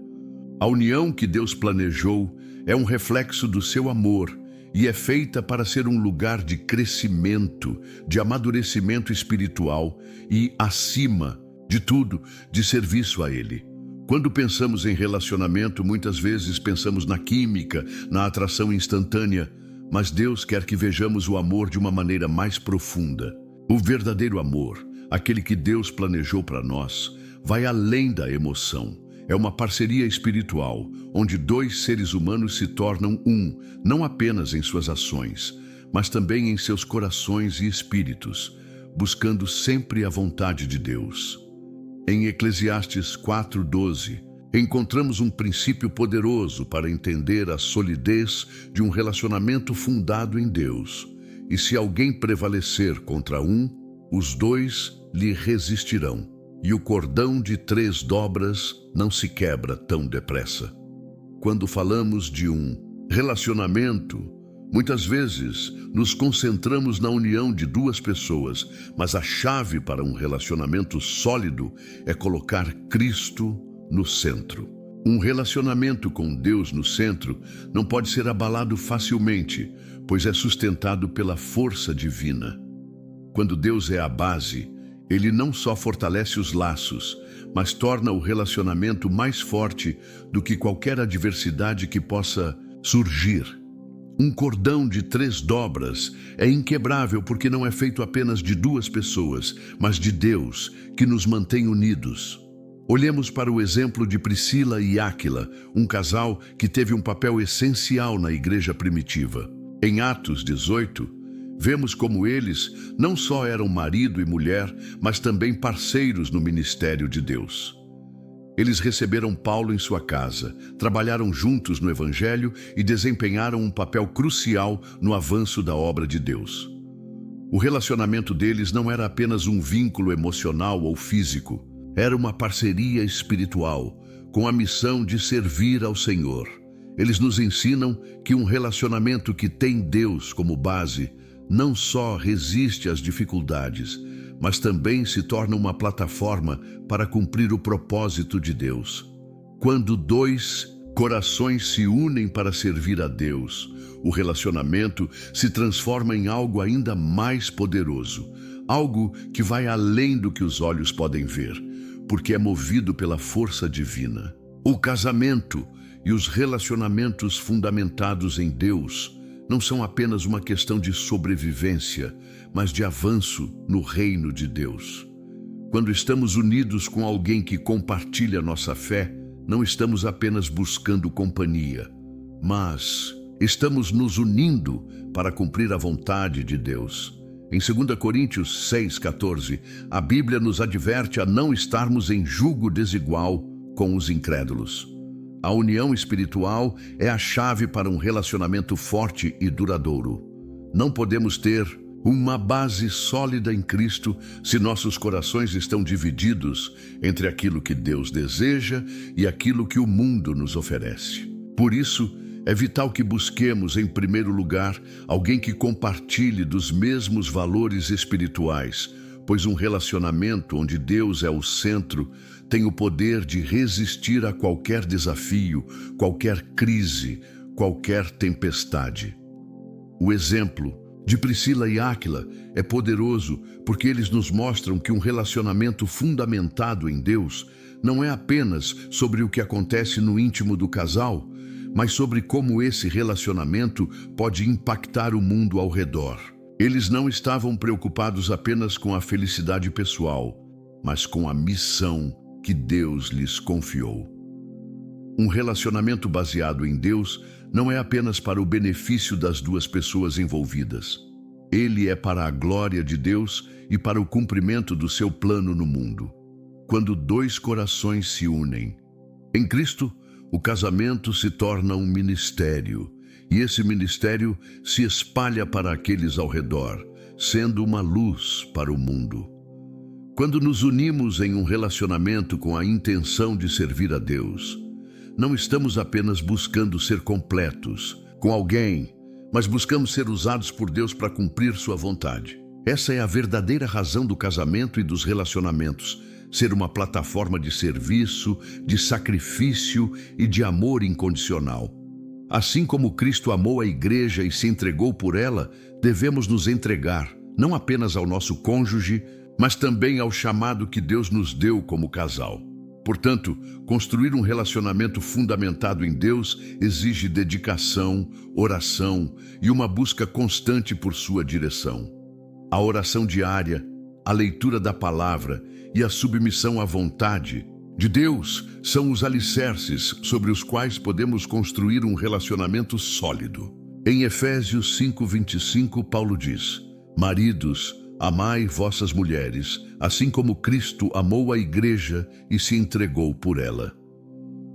A união que Deus planejou é um reflexo do seu amor e é feita para ser um lugar de crescimento, de amadurecimento espiritual e, acima de tudo, de serviço a Ele. Quando pensamos em relacionamento, muitas vezes pensamos na química, na atração instantânea, mas Deus quer que vejamos o amor de uma maneira mais profunda. O verdadeiro amor, aquele que Deus planejou para nós, vai além da emoção. É uma parceria espiritual, onde dois seres humanos se tornam um, não apenas em suas ações, mas também em seus corações e espíritos, buscando sempre a vontade de Deus. Em Eclesiastes 4:12, encontramos um princípio poderoso para entender a solidez de um relacionamento fundado em Deus. E se alguém prevalecer contra um, os dois lhe resistirão. E o cordão de 3 dobras não se quebra tão depressa. Quando falamos de um relacionamento, muitas vezes nos concentramos na união de 2 pessoas, mas a chave para um relacionamento sólido é colocar Cristo no centro. Um relacionamento com Deus no centro não pode ser abalado facilmente, pois é sustentado pela força divina. Quando Deus é a base, Ele não só fortalece os laços, mas torna o relacionamento mais forte do que qualquer adversidade que possa surgir. Um cordão de 3 dobras é inquebrável porque não é feito apenas de 2 pessoas, mas de Deus, que nos mantém unidos. Olhemos para o exemplo de Priscila e Áquila, um casal que teve um papel essencial na igreja primitiva. Em Atos 18, vemos como eles não só eram marido e mulher, mas também parceiros no ministério de Deus. Eles receberam Paulo em sua casa, trabalharam juntos no Evangelho e desempenharam um papel crucial no avanço da obra de Deus. O relacionamento deles não era apenas um vínculo emocional ou físico, era uma parceria espiritual, com a missão de servir ao Senhor. Eles nos ensinam que um relacionamento que tem Deus como base não só resiste às dificuldades, mas também se torna uma plataforma para cumprir o propósito de Deus. Quando 2 corações se unem para servir a Deus, o relacionamento se transforma em algo ainda mais poderoso, algo que vai além do que os olhos podem ver, porque é movido pela força divina. O casamento e os relacionamentos fundamentados em Deus não são apenas uma questão de sobrevivência, mas de avanço no reino de Deus. Quando estamos unidos com alguém que compartilha nossa fé, não estamos apenas buscando companhia, mas estamos nos unindo para cumprir a vontade de Deus. Em 2 Coríntios 6,14, a Bíblia nos adverte a não estarmos em julgo desigual com os incrédulos. A união espiritual é a chave para um relacionamento forte e duradouro. Não podemos ter uma base sólida em Cristo se nossos corações estão divididos entre aquilo que Deus deseja e aquilo que o mundo nos oferece. Por isso, é vital que busquemos, em primeiro lugar, alguém que compartilhe dos mesmos valores espirituais, pois um relacionamento onde Deus é o centro tem o poder de resistir a qualquer desafio, qualquer crise, qualquer tempestade. O exemplo de Priscila e Áquila é poderoso porque eles nos mostram que um relacionamento fundamentado em Deus não é apenas sobre o que acontece no íntimo do casal, mas sobre como esse relacionamento pode impactar o mundo ao redor. Eles não estavam preocupados apenas com a felicidade pessoal, mas com a missão que Deus lhes confiou. Um relacionamento baseado em Deus não é apenas para o benefício das 2 pessoas envolvidas. Ele é para a glória de Deus e para o cumprimento do seu plano no mundo. Quando 2 corações se unem em Cristo, o casamento se torna um ministério, e esse ministério se espalha para aqueles ao redor, sendo uma luz para o mundo. Quando nos unimos em um relacionamento com a intenção de servir a Deus, não estamos apenas buscando ser completos com alguém, mas buscamos ser usados por Deus para cumprir sua vontade. Essa é a verdadeira razão do casamento e dos relacionamentos, ser uma plataforma de serviço, de sacrifício e de amor incondicional. Assim como Cristo amou a igreja e se entregou por ela, devemos nos entregar, não apenas ao nosso cônjuge, mas também ao chamado que Deus nos deu como casal. Portanto, construir um relacionamento fundamentado em Deus exige dedicação, oração e uma busca constante por sua direção. A oração diária, a leitura da palavra e a submissão à vontade de Deus são os alicerces sobre os quais podemos construir um relacionamento sólido. Em Efésios 5:25, Paulo diz: Maridos, amai vossas mulheres, assim como Cristo amou a igreja e se entregou por ela.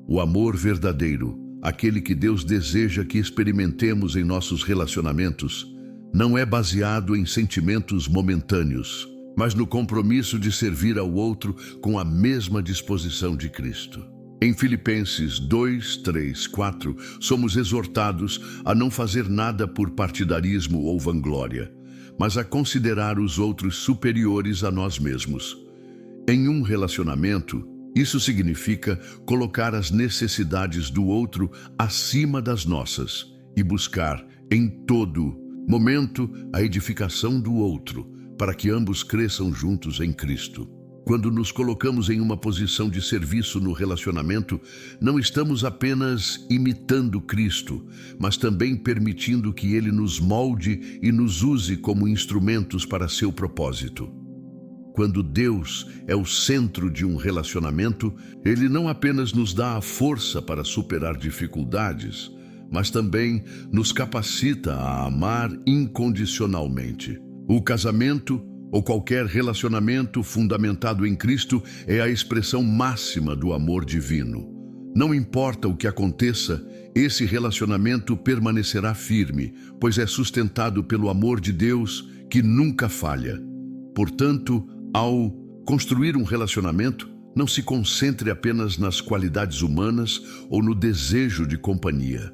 O amor verdadeiro, aquele que Deus deseja que experimentemos em nossos relacionamentos, não é baseado em sentimentos momentâneos, mas no compromisso de servir ao outro com a mesma disposição de Cristo. Em Filipenses 2, 3, 4, somos exortados a não fazer nada por partidarismo ou vanglória, mas a considerar os outros superiores a nós mesmos. Em um relacionamento, isso significa colocar as necessidades do outro acima das nossas e buscar, em todo momento, a edificação do outro, para que ambos cresçam juntos em Cristo. Quando nos colocamos em uma posição de serviço no relacionamento, não estamos apenas imitando Cristo, mas também permitindo que Ele nos molde e nos use como instrumentos para seu propósito. Quando Deus é o centro de um relacionamento, Ele não apenas nos dá a força para superar dificuldades, mas também nos capacita a amar incondicionalmente. O casamento ou qualquer relacionamento fundamentado em Cristo é a expressão máxima do amor divino. Não importa o que aconteça, esse relacionamento permanecerá firme, pois é sustentado pelo amor de Deus que nunca falha. Portanto, ao construir um relacionamento, não se concentre apenas nas qualidades humanas ou no desejo de companhia.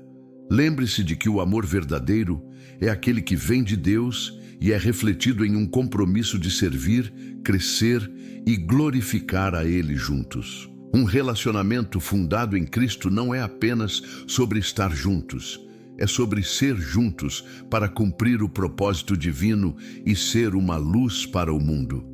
Lembre-se de que o amor verdadeiro é aquele que vem de Deus e é refletido em um compromisso de servir, crescer e glorificar a Ele juntos. Um relacionamento fundado em Cristo não é apenas sobre estar juntos, é sobre ser juntos para cumprir o propósito divino e ser uma luz para o mundo.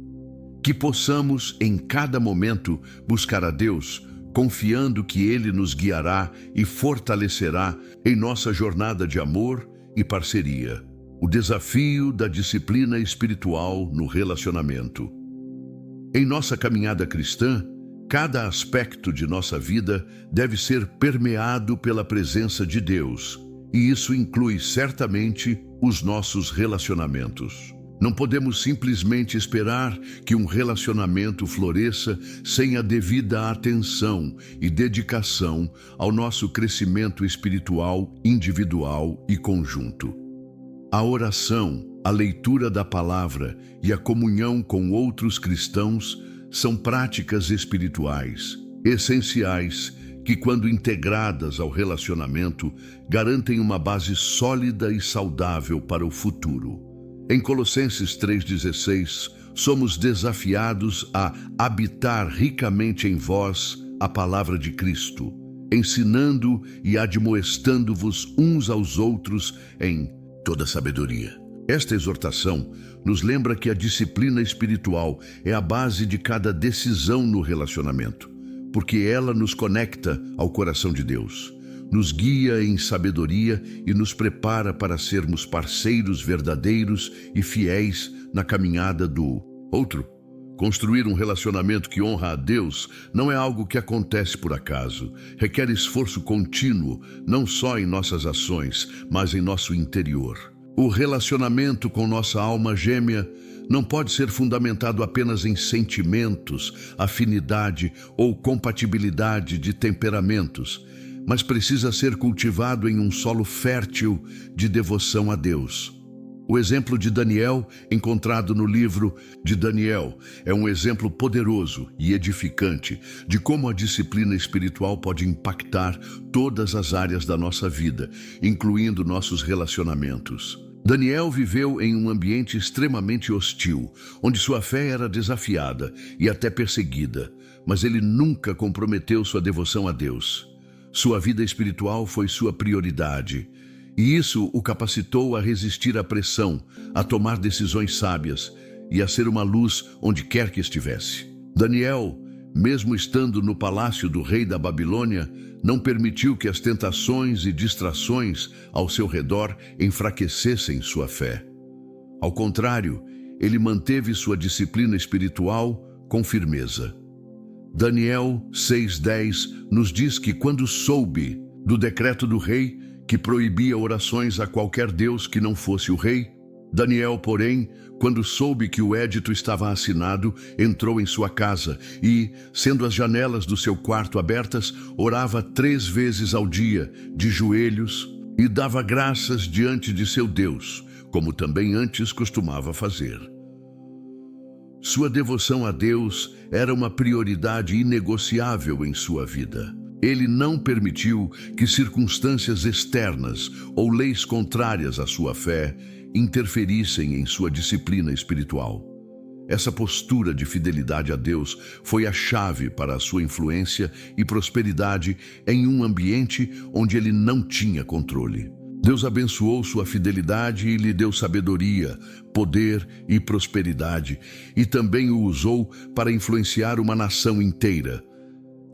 Que possamos, em cada momento, buscar a Deus, confiando que Ele nos guiará e fortalecerá em nossa jornada de amor e parceria. O desafio da disciplina espiritual no relacionamento. Em nossa caminhada cristã, cada aspecto de nossa vida deve ser permeado pela presença de Deus, e isso inclui certamente os nossos relacionamentos. Não podemos simplesmente esperar que um relacionamento floresça sem a devida atenção e dedicação ao nosso crescimento espiritual, individual e conjunto. A oração, a leitura da palavra e a comunhão com outros cristãos são práticas espirituais essenciais que, quando integradas ao relacionamento, garantem uma base sólida e saudável para o futuro. Em Colossenses 3,16, somos desafiados a habitar ricamente em vós a palavra de Cristo, ensinando e admoestando-vos uns aos outros em toda sabedoria. Esta exortação nos lembra que a disciplina espiritual é a base de cada decisão no relacionamento, porque ela nos conecta ao coração de Deus, nos guia em sabedoria e nos prepara para sermos parceiros verdadeiros e fiéis na caminhada do outro. Construir um relacionamento que honra a Deus não é algo que acontece por acaso. Requer esforço contínuo, não só em nossas ações, mas em nosso interior. O relacionamento com nossa alma gêmea não pode ser fundamentado apenas em sentimentos, afinidade ou compatibilidade de temperamentos, mas precisa ser cultivado em um solo fértil de devoção a Deus. O exemplo de Daniel, encontrado no livro de Daniel, é um exemplo poderoso e edificante de como a disciplina espiritual pode impactar todas as áreas da nossa vida, incluindo nossos relacionamentos. Daniel viveu em um ambiente extremamente hostil, onde sua fé era desafiada e até perseguida, mas ele nunca comprometeu sua devoção a Deus. Sua vida espiritual foi sua prioridade, e isso o capacitou a resistir à pressão, a tomar decisões sábias e a ser uma luz onde quer que estivesse. Daniel, mesmo estando no palácio do rei da Babilônia, não permitiu que as tentações e distrações ao seu redor enfraquecessem sua fé. Ao contrário, ele manteve sua disciplina espiritual com firmeza. Daniel 6:10 nos diz que quando soube do decreto do rei que proibia orações a qualquer deus que não fosse o rei, Daniel, porém, quando soube que o édito estava assinado, entrou em sua casa e, sendo as janelas do seu quarto abertas, orava 3 vezes ao dia, de joelhos, e dava graças diante de seu Deus, como também antes costumava fazer. Sua devoção a Deus era uma prioridade inegociável em sua vida. Ele não permitiu que circunstâncias externas ou leis contrárias à sua fé interferissem em sua disciplina espiritual. Essa postura de fidelidade a Deus foi a chave para a sua influência e prosperidade em um ambiente onde ele não tinha controle. Deus abençoou sua fidelidade e lhe deu sabedoria, poder e prosperidade, e também o usou para influenciar uma nação inteira.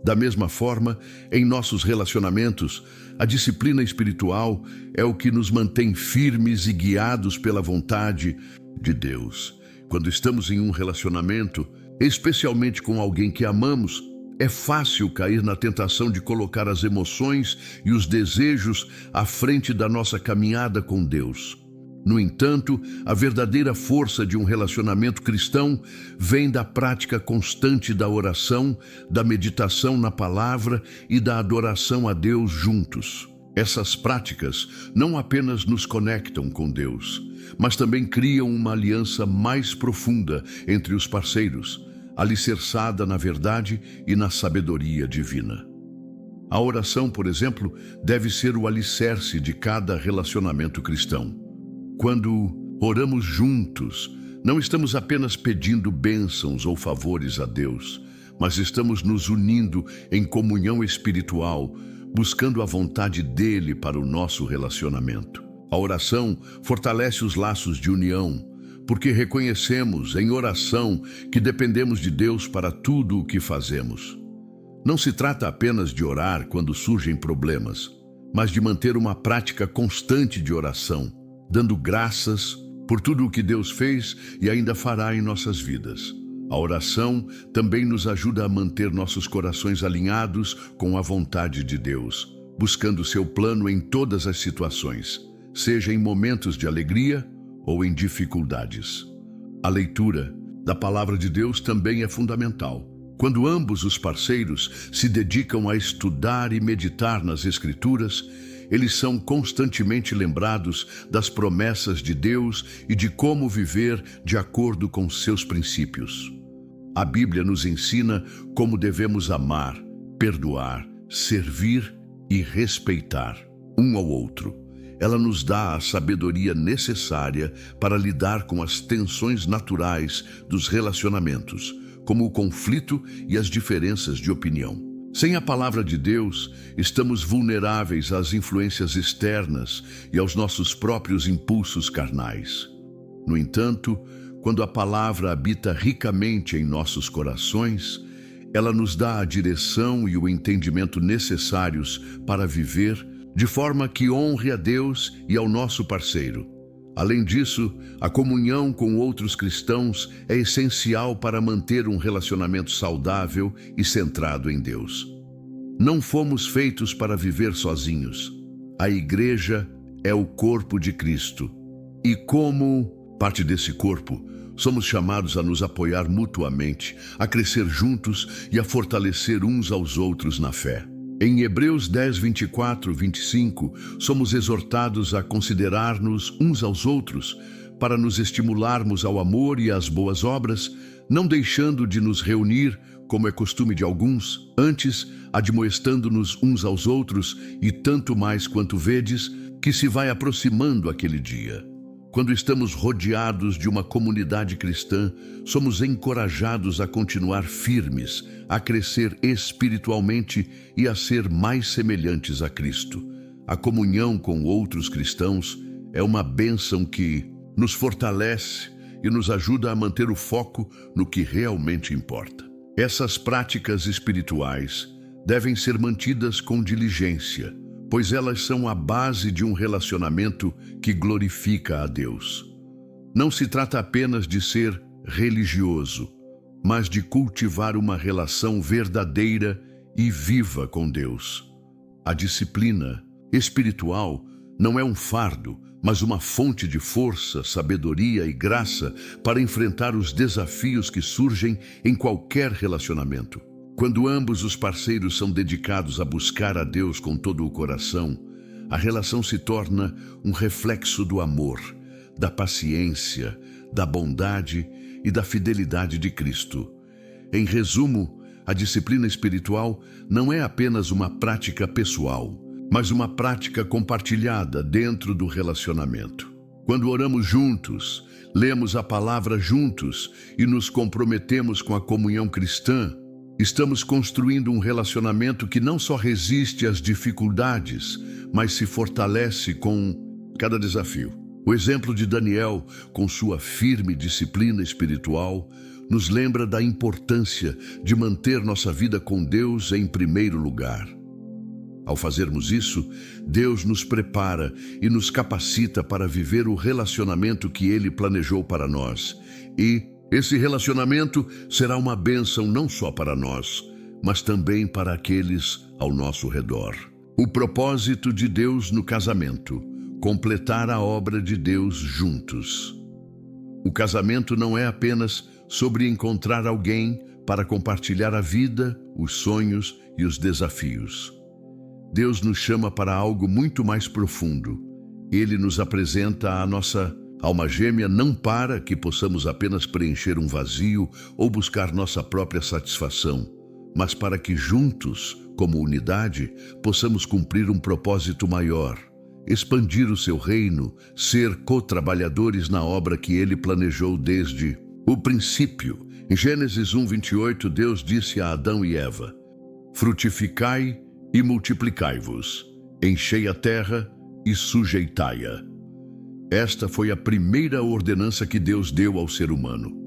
Da mesma forma, em nossos relacionamentos, a disciplina espiritual é o que nos mantém firmes e guiados pela vontade de Deus. Quando estamos em um relacionamento, especialmente com alguém que amamos, é fácil cair na tentação de colocar as emoções e os desejos à frente da nossa caminhada com Deus. No entanto, a verdadeira força de um relacionamento cristão vem da prática constante da oração, da meditação na palavra e da adoração a Deus juntos. Essas práticas não apenas nos conectam com Deus, mas também criam uma aliança mais profunda entre os parceiros, alicerçada na verdade e na sabedoria divina. A oração, por exemplo, deve ser o alicerce de cada relacionamento cristão. Quando oramos juntos, não estamos apenas pedindo bênçãos ou favores a Deus, mas estamos nos unindo em comunhão espiritual, buscando a vontade dele para o nosso relacionamento. A oração fortalece os laços de união, porque reconhecemos em oração que dependemos de Deus para tudo o que fazemos. Não se trata apenas de orar quando surgem problemas, mas de manter uma prática constante de oração, dando graças por tudo o que Deus fez e ainda fará em nossas vidas. A oração também nos ajuda a manter nossos corações alinhados com a vontade de Deus, buscando seu plano em todas as situações, seja em momentos de alegria ou em dificuldades. A leitura da palavra de Deus também é fundamental. Quando ambos os parceiros se dedicam a estudar e meditar nas Escrituras, eles são constantemente lembrados das promessas de Deus e de como viver de acordo com seus princípios. A Bíblia nos ensina como devemos amar, perdoar, servir e respeitar um ao outro. Ela nos dá a sabedoria necessária para lidar com as tensões naturais dos relacionamentos, como o conflito e as diferenças de opinião. Sem a palavra de Deus, estamos vulneráveis às influências externas e aos nossos próprios impulsos carnais. No entanto, quando a palavra habita ricamente em nossos corações, ela nos dá a direção e o entendimento necessários para viver de forma que honre a Deus e ao nosso parceiro. Além disso, a comunhão com outros cristãos é essencial para manter um relacionamento saudável e centrado em Deus. Não fomos feitos para viver sozinhos. A igreja é o corpo de Cristo. E como parte desse corpo, somos chamados a nos apoiar mutuamente, a crescer juntos e a fortalecer uns aos outros na fé. Em Hebreus 10, 24, 25, somos exortados a considerar-nos uns aos outros para nos estimularmos ao amor e às boas obras, não deixando de nos reunir, como é costume de alguns, antes admoestando-nos uns aos outros, e tanto mais quanto vedes que se vai aproximando aquele dia. Quando estamos rodeados de uma comunidade cristã, somos encorajados a continuar firmes, a crescer espiritualmente e a ser mais semelhantes a Cristo. A comunhão com outros cristãos é uma bênção que nos fortalece e nos ajuda a manter o foco no que realmente importa. Essas práticas espirituais devem ser mantidas com diligência, pois elas são a base de um relacionamento que glorifica a Deus. Não se trata apenas de ser religioso, mas de cultivar uma relação verdadeira e viva com Deus. A disciplina espiritual não é um fardo, mas uma fonte de força, sabedoria e graça para enfrentar os desafios que surgem em qualquer relacionamento. Quando ambos os parceiros são dedicados a buscar a Deus com todo o coração, a relação se torna um reflexo do amor, da paciência, da bondade e da fidelidade de Cristo. Em resumo, a disciplina espiritual não é apenas uma prática pessoal, mas uma prática compartilhada dentro do relacionamento. Quando oramos juntos, lemos a palavra juntos e nos comprometemos com a comunhão cristã, estamos construindo um relacionamento que não só resiste às dificuldades, mas se fortalece com cada desafio. O exemplo de Daniel, com sua firme disciplina espiritual, nos lembra da importância de manter nossa vida com Deus em primeiro lugar. Ao fazermos isso, Deus nos prepara e nos capacita para viver o relacionamento que Ele planejou para nós. E esse relacionamento será uma bênção não só para nós, mas também para aqueles ao nosso redor. O propósito de Deus no casamento: completar a obra de Deus juntos. O casamento não é apenas sobre encontrar alguém para compartilhar a vida, os sonhos e os desafios. Deus nos chama para algo muito mais profundo. Ele nos apresenta a nossa alma gêmea não para que possamos apenas preencher um vazio ou buscar nossa própria satisfação, mas para que juntos, como unidade, possamos cumprir um propósito maior: expandir o seu reino, ser co-trabalhadores na obra que Ele planejou desde o princípio. Em Gênesis 1:28, Deus disse a Adão e Eva: frutificai e multiplicai-vos, enchei a terra e sujeitai-a. Esta foi a primeira ordenança que Deus deu ao ser humano.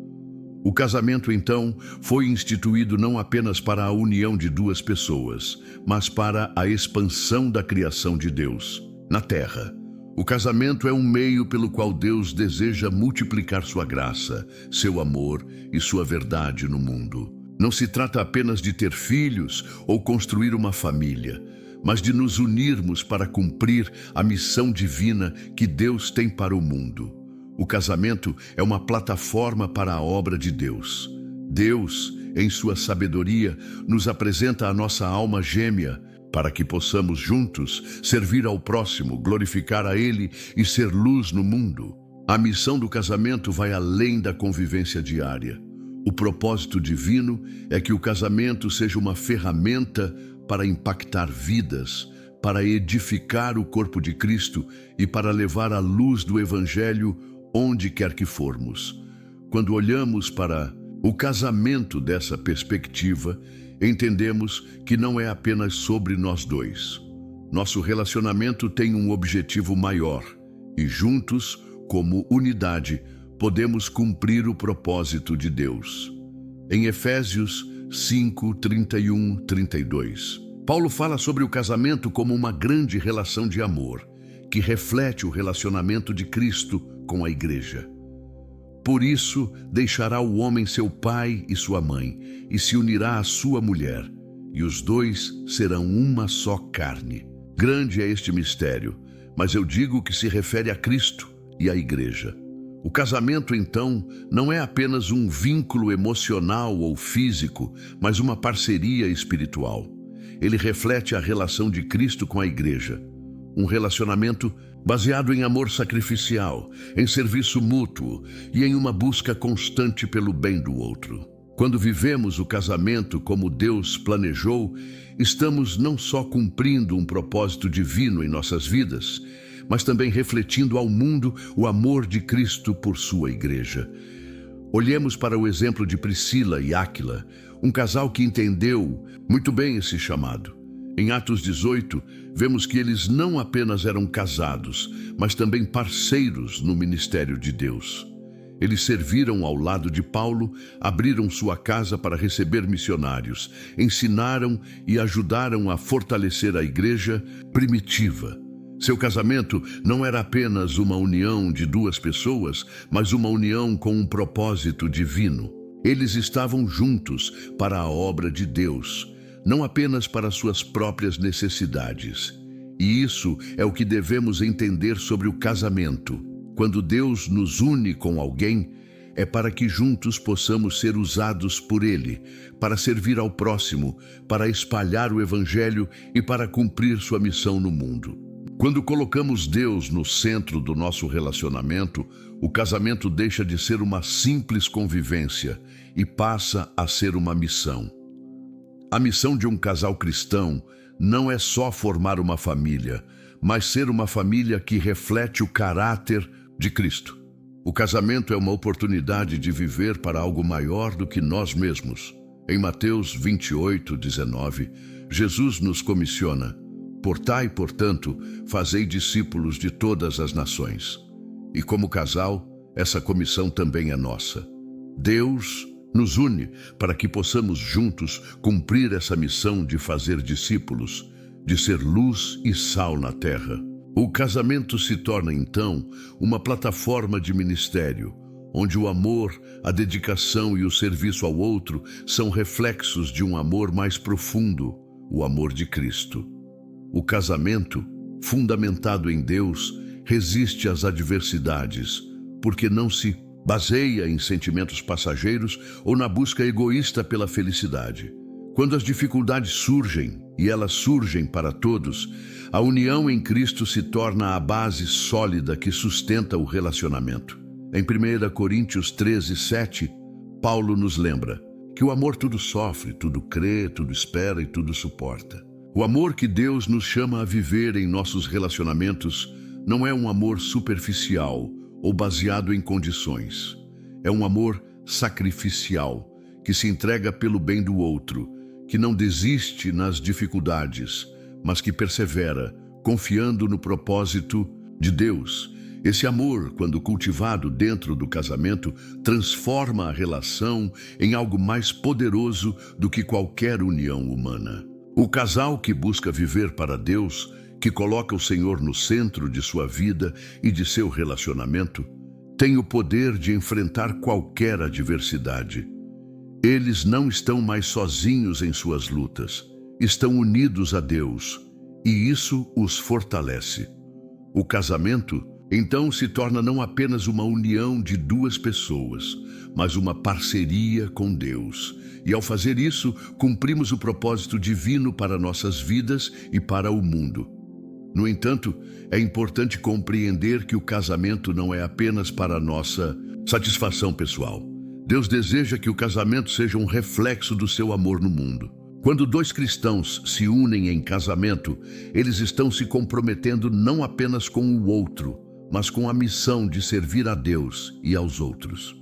O casamento, então, foi instituído não apenas para a união de duas pessoas, mas para a expansão da criação de Deus na terra. O casamento é um meio pelo qual Deus deseja multiplicar sua graça, seu amor e sua verdade no mundo. Não se trata apenas de ter filhos ou construir uma família, mas de nos unirmos para cumprir a missão divina que Deus tem para o mundo. O casamento é uma plataforma para a obra de Deus. Deus, em sua sabedoria, nos apresenta a nossa alma gêmea para que possamos juntos servir ao próximo, glorificar a Ele e ser luz no mundo. A missão do casamento vai além da convivência diária. O propósito divino é que o casamento seja uma ferramenta para impactar vidas, para edificar o corpo de Cristo e para levar a luz do Evangelho onde quer que formos. Quando olhamos para o casamento dessa perspectiva, entendemos que não é apenas sobre nós dois. Nosso relacionamento tem um objetivo maior e juntos, como unidade, podemos cumprir o propósito de Deus. Em Efésios 5:31-32, Paulo fala sobre o casamento como uma grande relação de amor, que reflete o relacionamento de Cristo com a igreja. Por isso, deixará o homem seu pai e sua mãe, e se unirá à sua mulher, e os dois serão uma só carne. Grande é este mistério, mas eu digo que se refere a Cristo e à igreja. O casamento, então, não é apenas um vínculo emocional ou físico, mas uma parceria espiritual. Ele reflete a relação de Cristo com a igreja. Um relacionamento baseado em amor sacrificial, em serviço mútuo e em uma busca constante pelo bem do outro. Quando vivemos o casamento como Deus planejou, estamos não só cumprindo um propósito divino em nossas vidas, mas também refletindo ao mundo o amor de Cristo por sua igreja. Olhemos para o exemplo de Priscila e Áquila, um casal que entendeu muito bem esse chamado. Em Atos 18, vemos que eles não apenas eram casados, mas também parceiros no ministério de Deus. Eles serviram ao lado de Paulo, abriram sua casa para receber missionários, ensinaram e ajudaram a fortalecer a igreja primitiva. Seu casamento não era apenas uma união de duas pessoas, mas uma união com um propósito divino. Eles estavam juntos para a obra de Deus, não apenas para suas próprias necessidades. E isso é o que devemos entender sobre o casamento. Quando Deus nos une com alguém, é para que juntos possamos ser usados por Ele, para servir ao próximo, para espalhar o Evangelho e para cumprir sua missão no mundo. Quando colocamos Deus no centro do nosso relacionamento, o casamento deixa de ser uma simples convivência e passa a ser uma missão. A missão de um casal cristão não é só formar uma família, mas ser uma família que reflete o caráter de Cristo. O casamento é uma oportunidade de viver para algo maior do que nós mesmos. Em Mateus 28:19, Jesus nos comissiona: portai, portanto, fazei discípulos de todas as nações. E como casal, essa comissão também é nossa. Deus nos une para que possamos juntos cumprir essa missão de fazer discípulos, de ser luz e sal na terra. O casamento se torna, então, uma plataforma de ministério, onde o amor, a dedicação e o serviço ao outro são reflexos de um amor mais profundo, o amor de Cristo. O casamento, fundamentado em Deus, resiste às adversidades, porque não se baseia em sentimentos passageiros ou na busca egoísta pela felicidade. Quando as dificuldades surgem, e elas surgem para todos, a união em Cristo se torna a base sólida que sustenta o relacionamento. Em 1 Coríntios 13:7, Paulo nos lembra que o amor tudo sofre, tudo crê, tudo espera e tudo suporta. O amor que Deus nos chama a viver em nossos relacionamentos não é um amor superficial ou baseado em condições. É um amor sacrificial, que se entrega pelo bem do outro, que não desiste nas dificuldades, mas que persevera, confiando no propósito de Deus. Esse amor, quando cultivado dentro do casamento, transforma a relação em algo mais poderoso do que qualquer união humana. O casal que busca viver para Deus, que coloca o Senhor no centro de sua vida e de seu relacionamento, tem o poder de enfrentar qualquer adversidade. Eles não estão mais sozinhos em suas lutas, estão unidos a Deus, e isso os fortalece. O casamento, então, se torna não apenas uma união de duas pessoas, mas uma parceria com Deus. E ao fazer isso, cumprimos o propósito divino para nossas vidas e para o mundo. No entanto, é importante compreender que o casamento não é apenas para nossa satisfação pessoal. Deus deseja que o casamento seja um reflexo do seu amor no mundo. Quando dois cristãos se unem em casamento, eles estão se comprometendo não apenas com o outro, mas com a missão de servir a Deus e aos outros.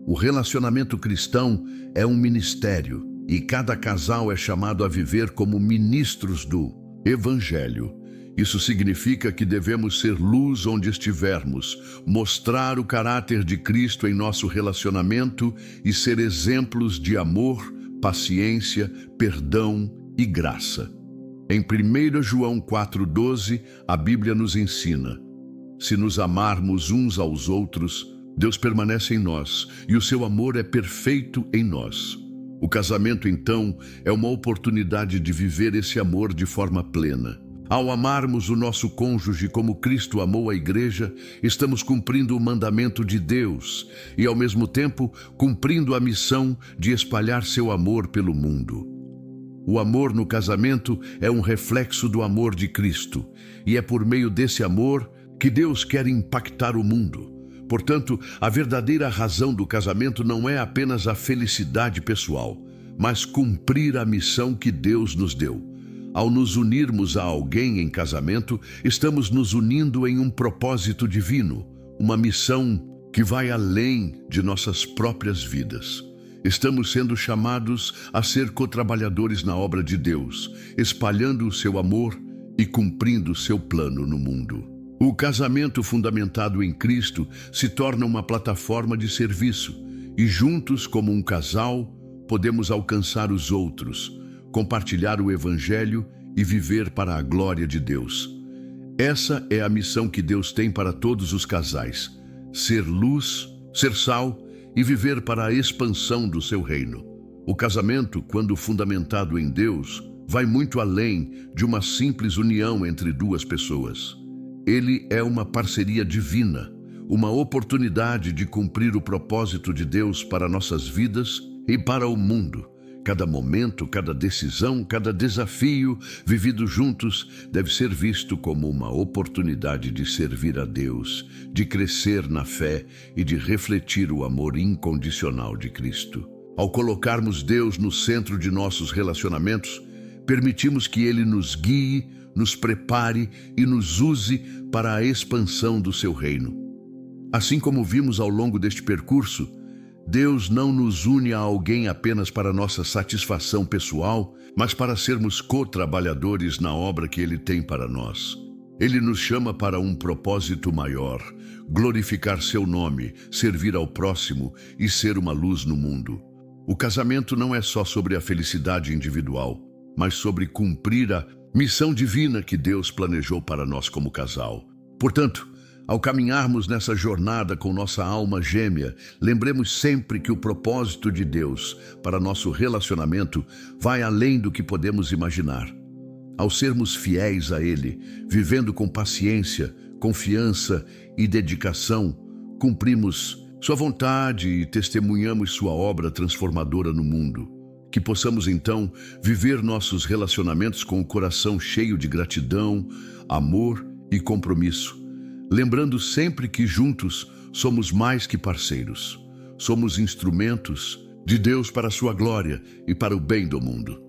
O relacionamento cristão é um ministério, e cada casal é chamado a viver como ministros do Evangelho. Isso significa que devemos ser luz onde estivermos, mostrar o caráter de Cristo em nosso relacionamento e ser exemplos de amor, paciência, perdão e graça. Em 1 João 4:12, a Bíblia nos ensina: se nos amarmos uns aos outros, Deus permanece em nós e o seu amor é perfeito em nós. O casamento, então, é uma oportunidade de viver esse amor de forma plena. Ao amarmos o nosso cônjuge como Cristo amou a igreja, estamos cumprindo o mandamento de Deus e, ao mesmo tempo, cumprindo a missão de espalhar seu amor pelo mundo. O amor no casamento é um reflexo do amor de Cristo, e é por meio desse amor que Deus quer impactar o mundo. Portanto, a verdadeira razão do casamento não é apenas a felicidade pessoal, mas cumprir a missão que Deus nos deu. Ao nos unirmos a alguém em casamento, estamos nos unindo em um propósito divino, uma missão que vai além de nossas próprias vidas. Estamos sendo chamados a ser cotrabalhadores na obra de Deus, espalhando o seu amor e cumprindo o seu plano no mundo. O casamento fundamentado em Cristo se torna uma plataforma de serviço, e juntos, como um casal, podemos alcançar os outros, compartilhar o Evangelho e viver para a glória de Deus. Essa é a missão que Deus tem para todos os casais: ser luz, ser sal e viver para a expansão do seu reino. O casamento, quando fundamentado em Deus, vai muito além de uma simples união entre duas pessoas. Ele é uma parceria divina, uma oportunidade de cumprir o propósito de Deus para nossas vidas e para o mundo. Cada momento, cada decisão, cada desafio vivido juntos deve ser visto como uma oportunidade de servir a Deus, de crescer na fé e de refletir o amor incondicional de Cristo. Ao colocarmos Deus no centro de nossos relacionamentos, permitimos que Ele nos guie, nos prepare e nos use para a expansão do seu reino. Assim como vimos ao longo deste percurso, Deus não nos une a alguém apenas para nossa satisfação pessoal, mas para sermos co-trabalhadores na obra que Ele tem para nós. Ele nos chama para um propósito maior, glorificar seu nome, servir ao próximo e ser uma luz no mundo. O casamento não é só sobre a felicidade individual, mas sobre cumprir a missão divina que Deus planejou para nós como casal. Portanto, ao caminharmos nessa jornada com nossa alma gêmea, lembremos sempre que o propósito de Deus para nosso relacionamento vai além do que podemos imaginar. Ao sermos fiéis a Ele, vivendo com paciência, confiança e dedicação, cumprimos Sua vontade e testemunhamos Sua obra transformadora no mundo. Que possamos então viver nossos relacionamentos com o coração cheio de gratidão, amor e compromisso, lembrando sempre que juntos somos mais que parceiros. Somos instrumentos de Deus para a sua glória e para o bem do mundo.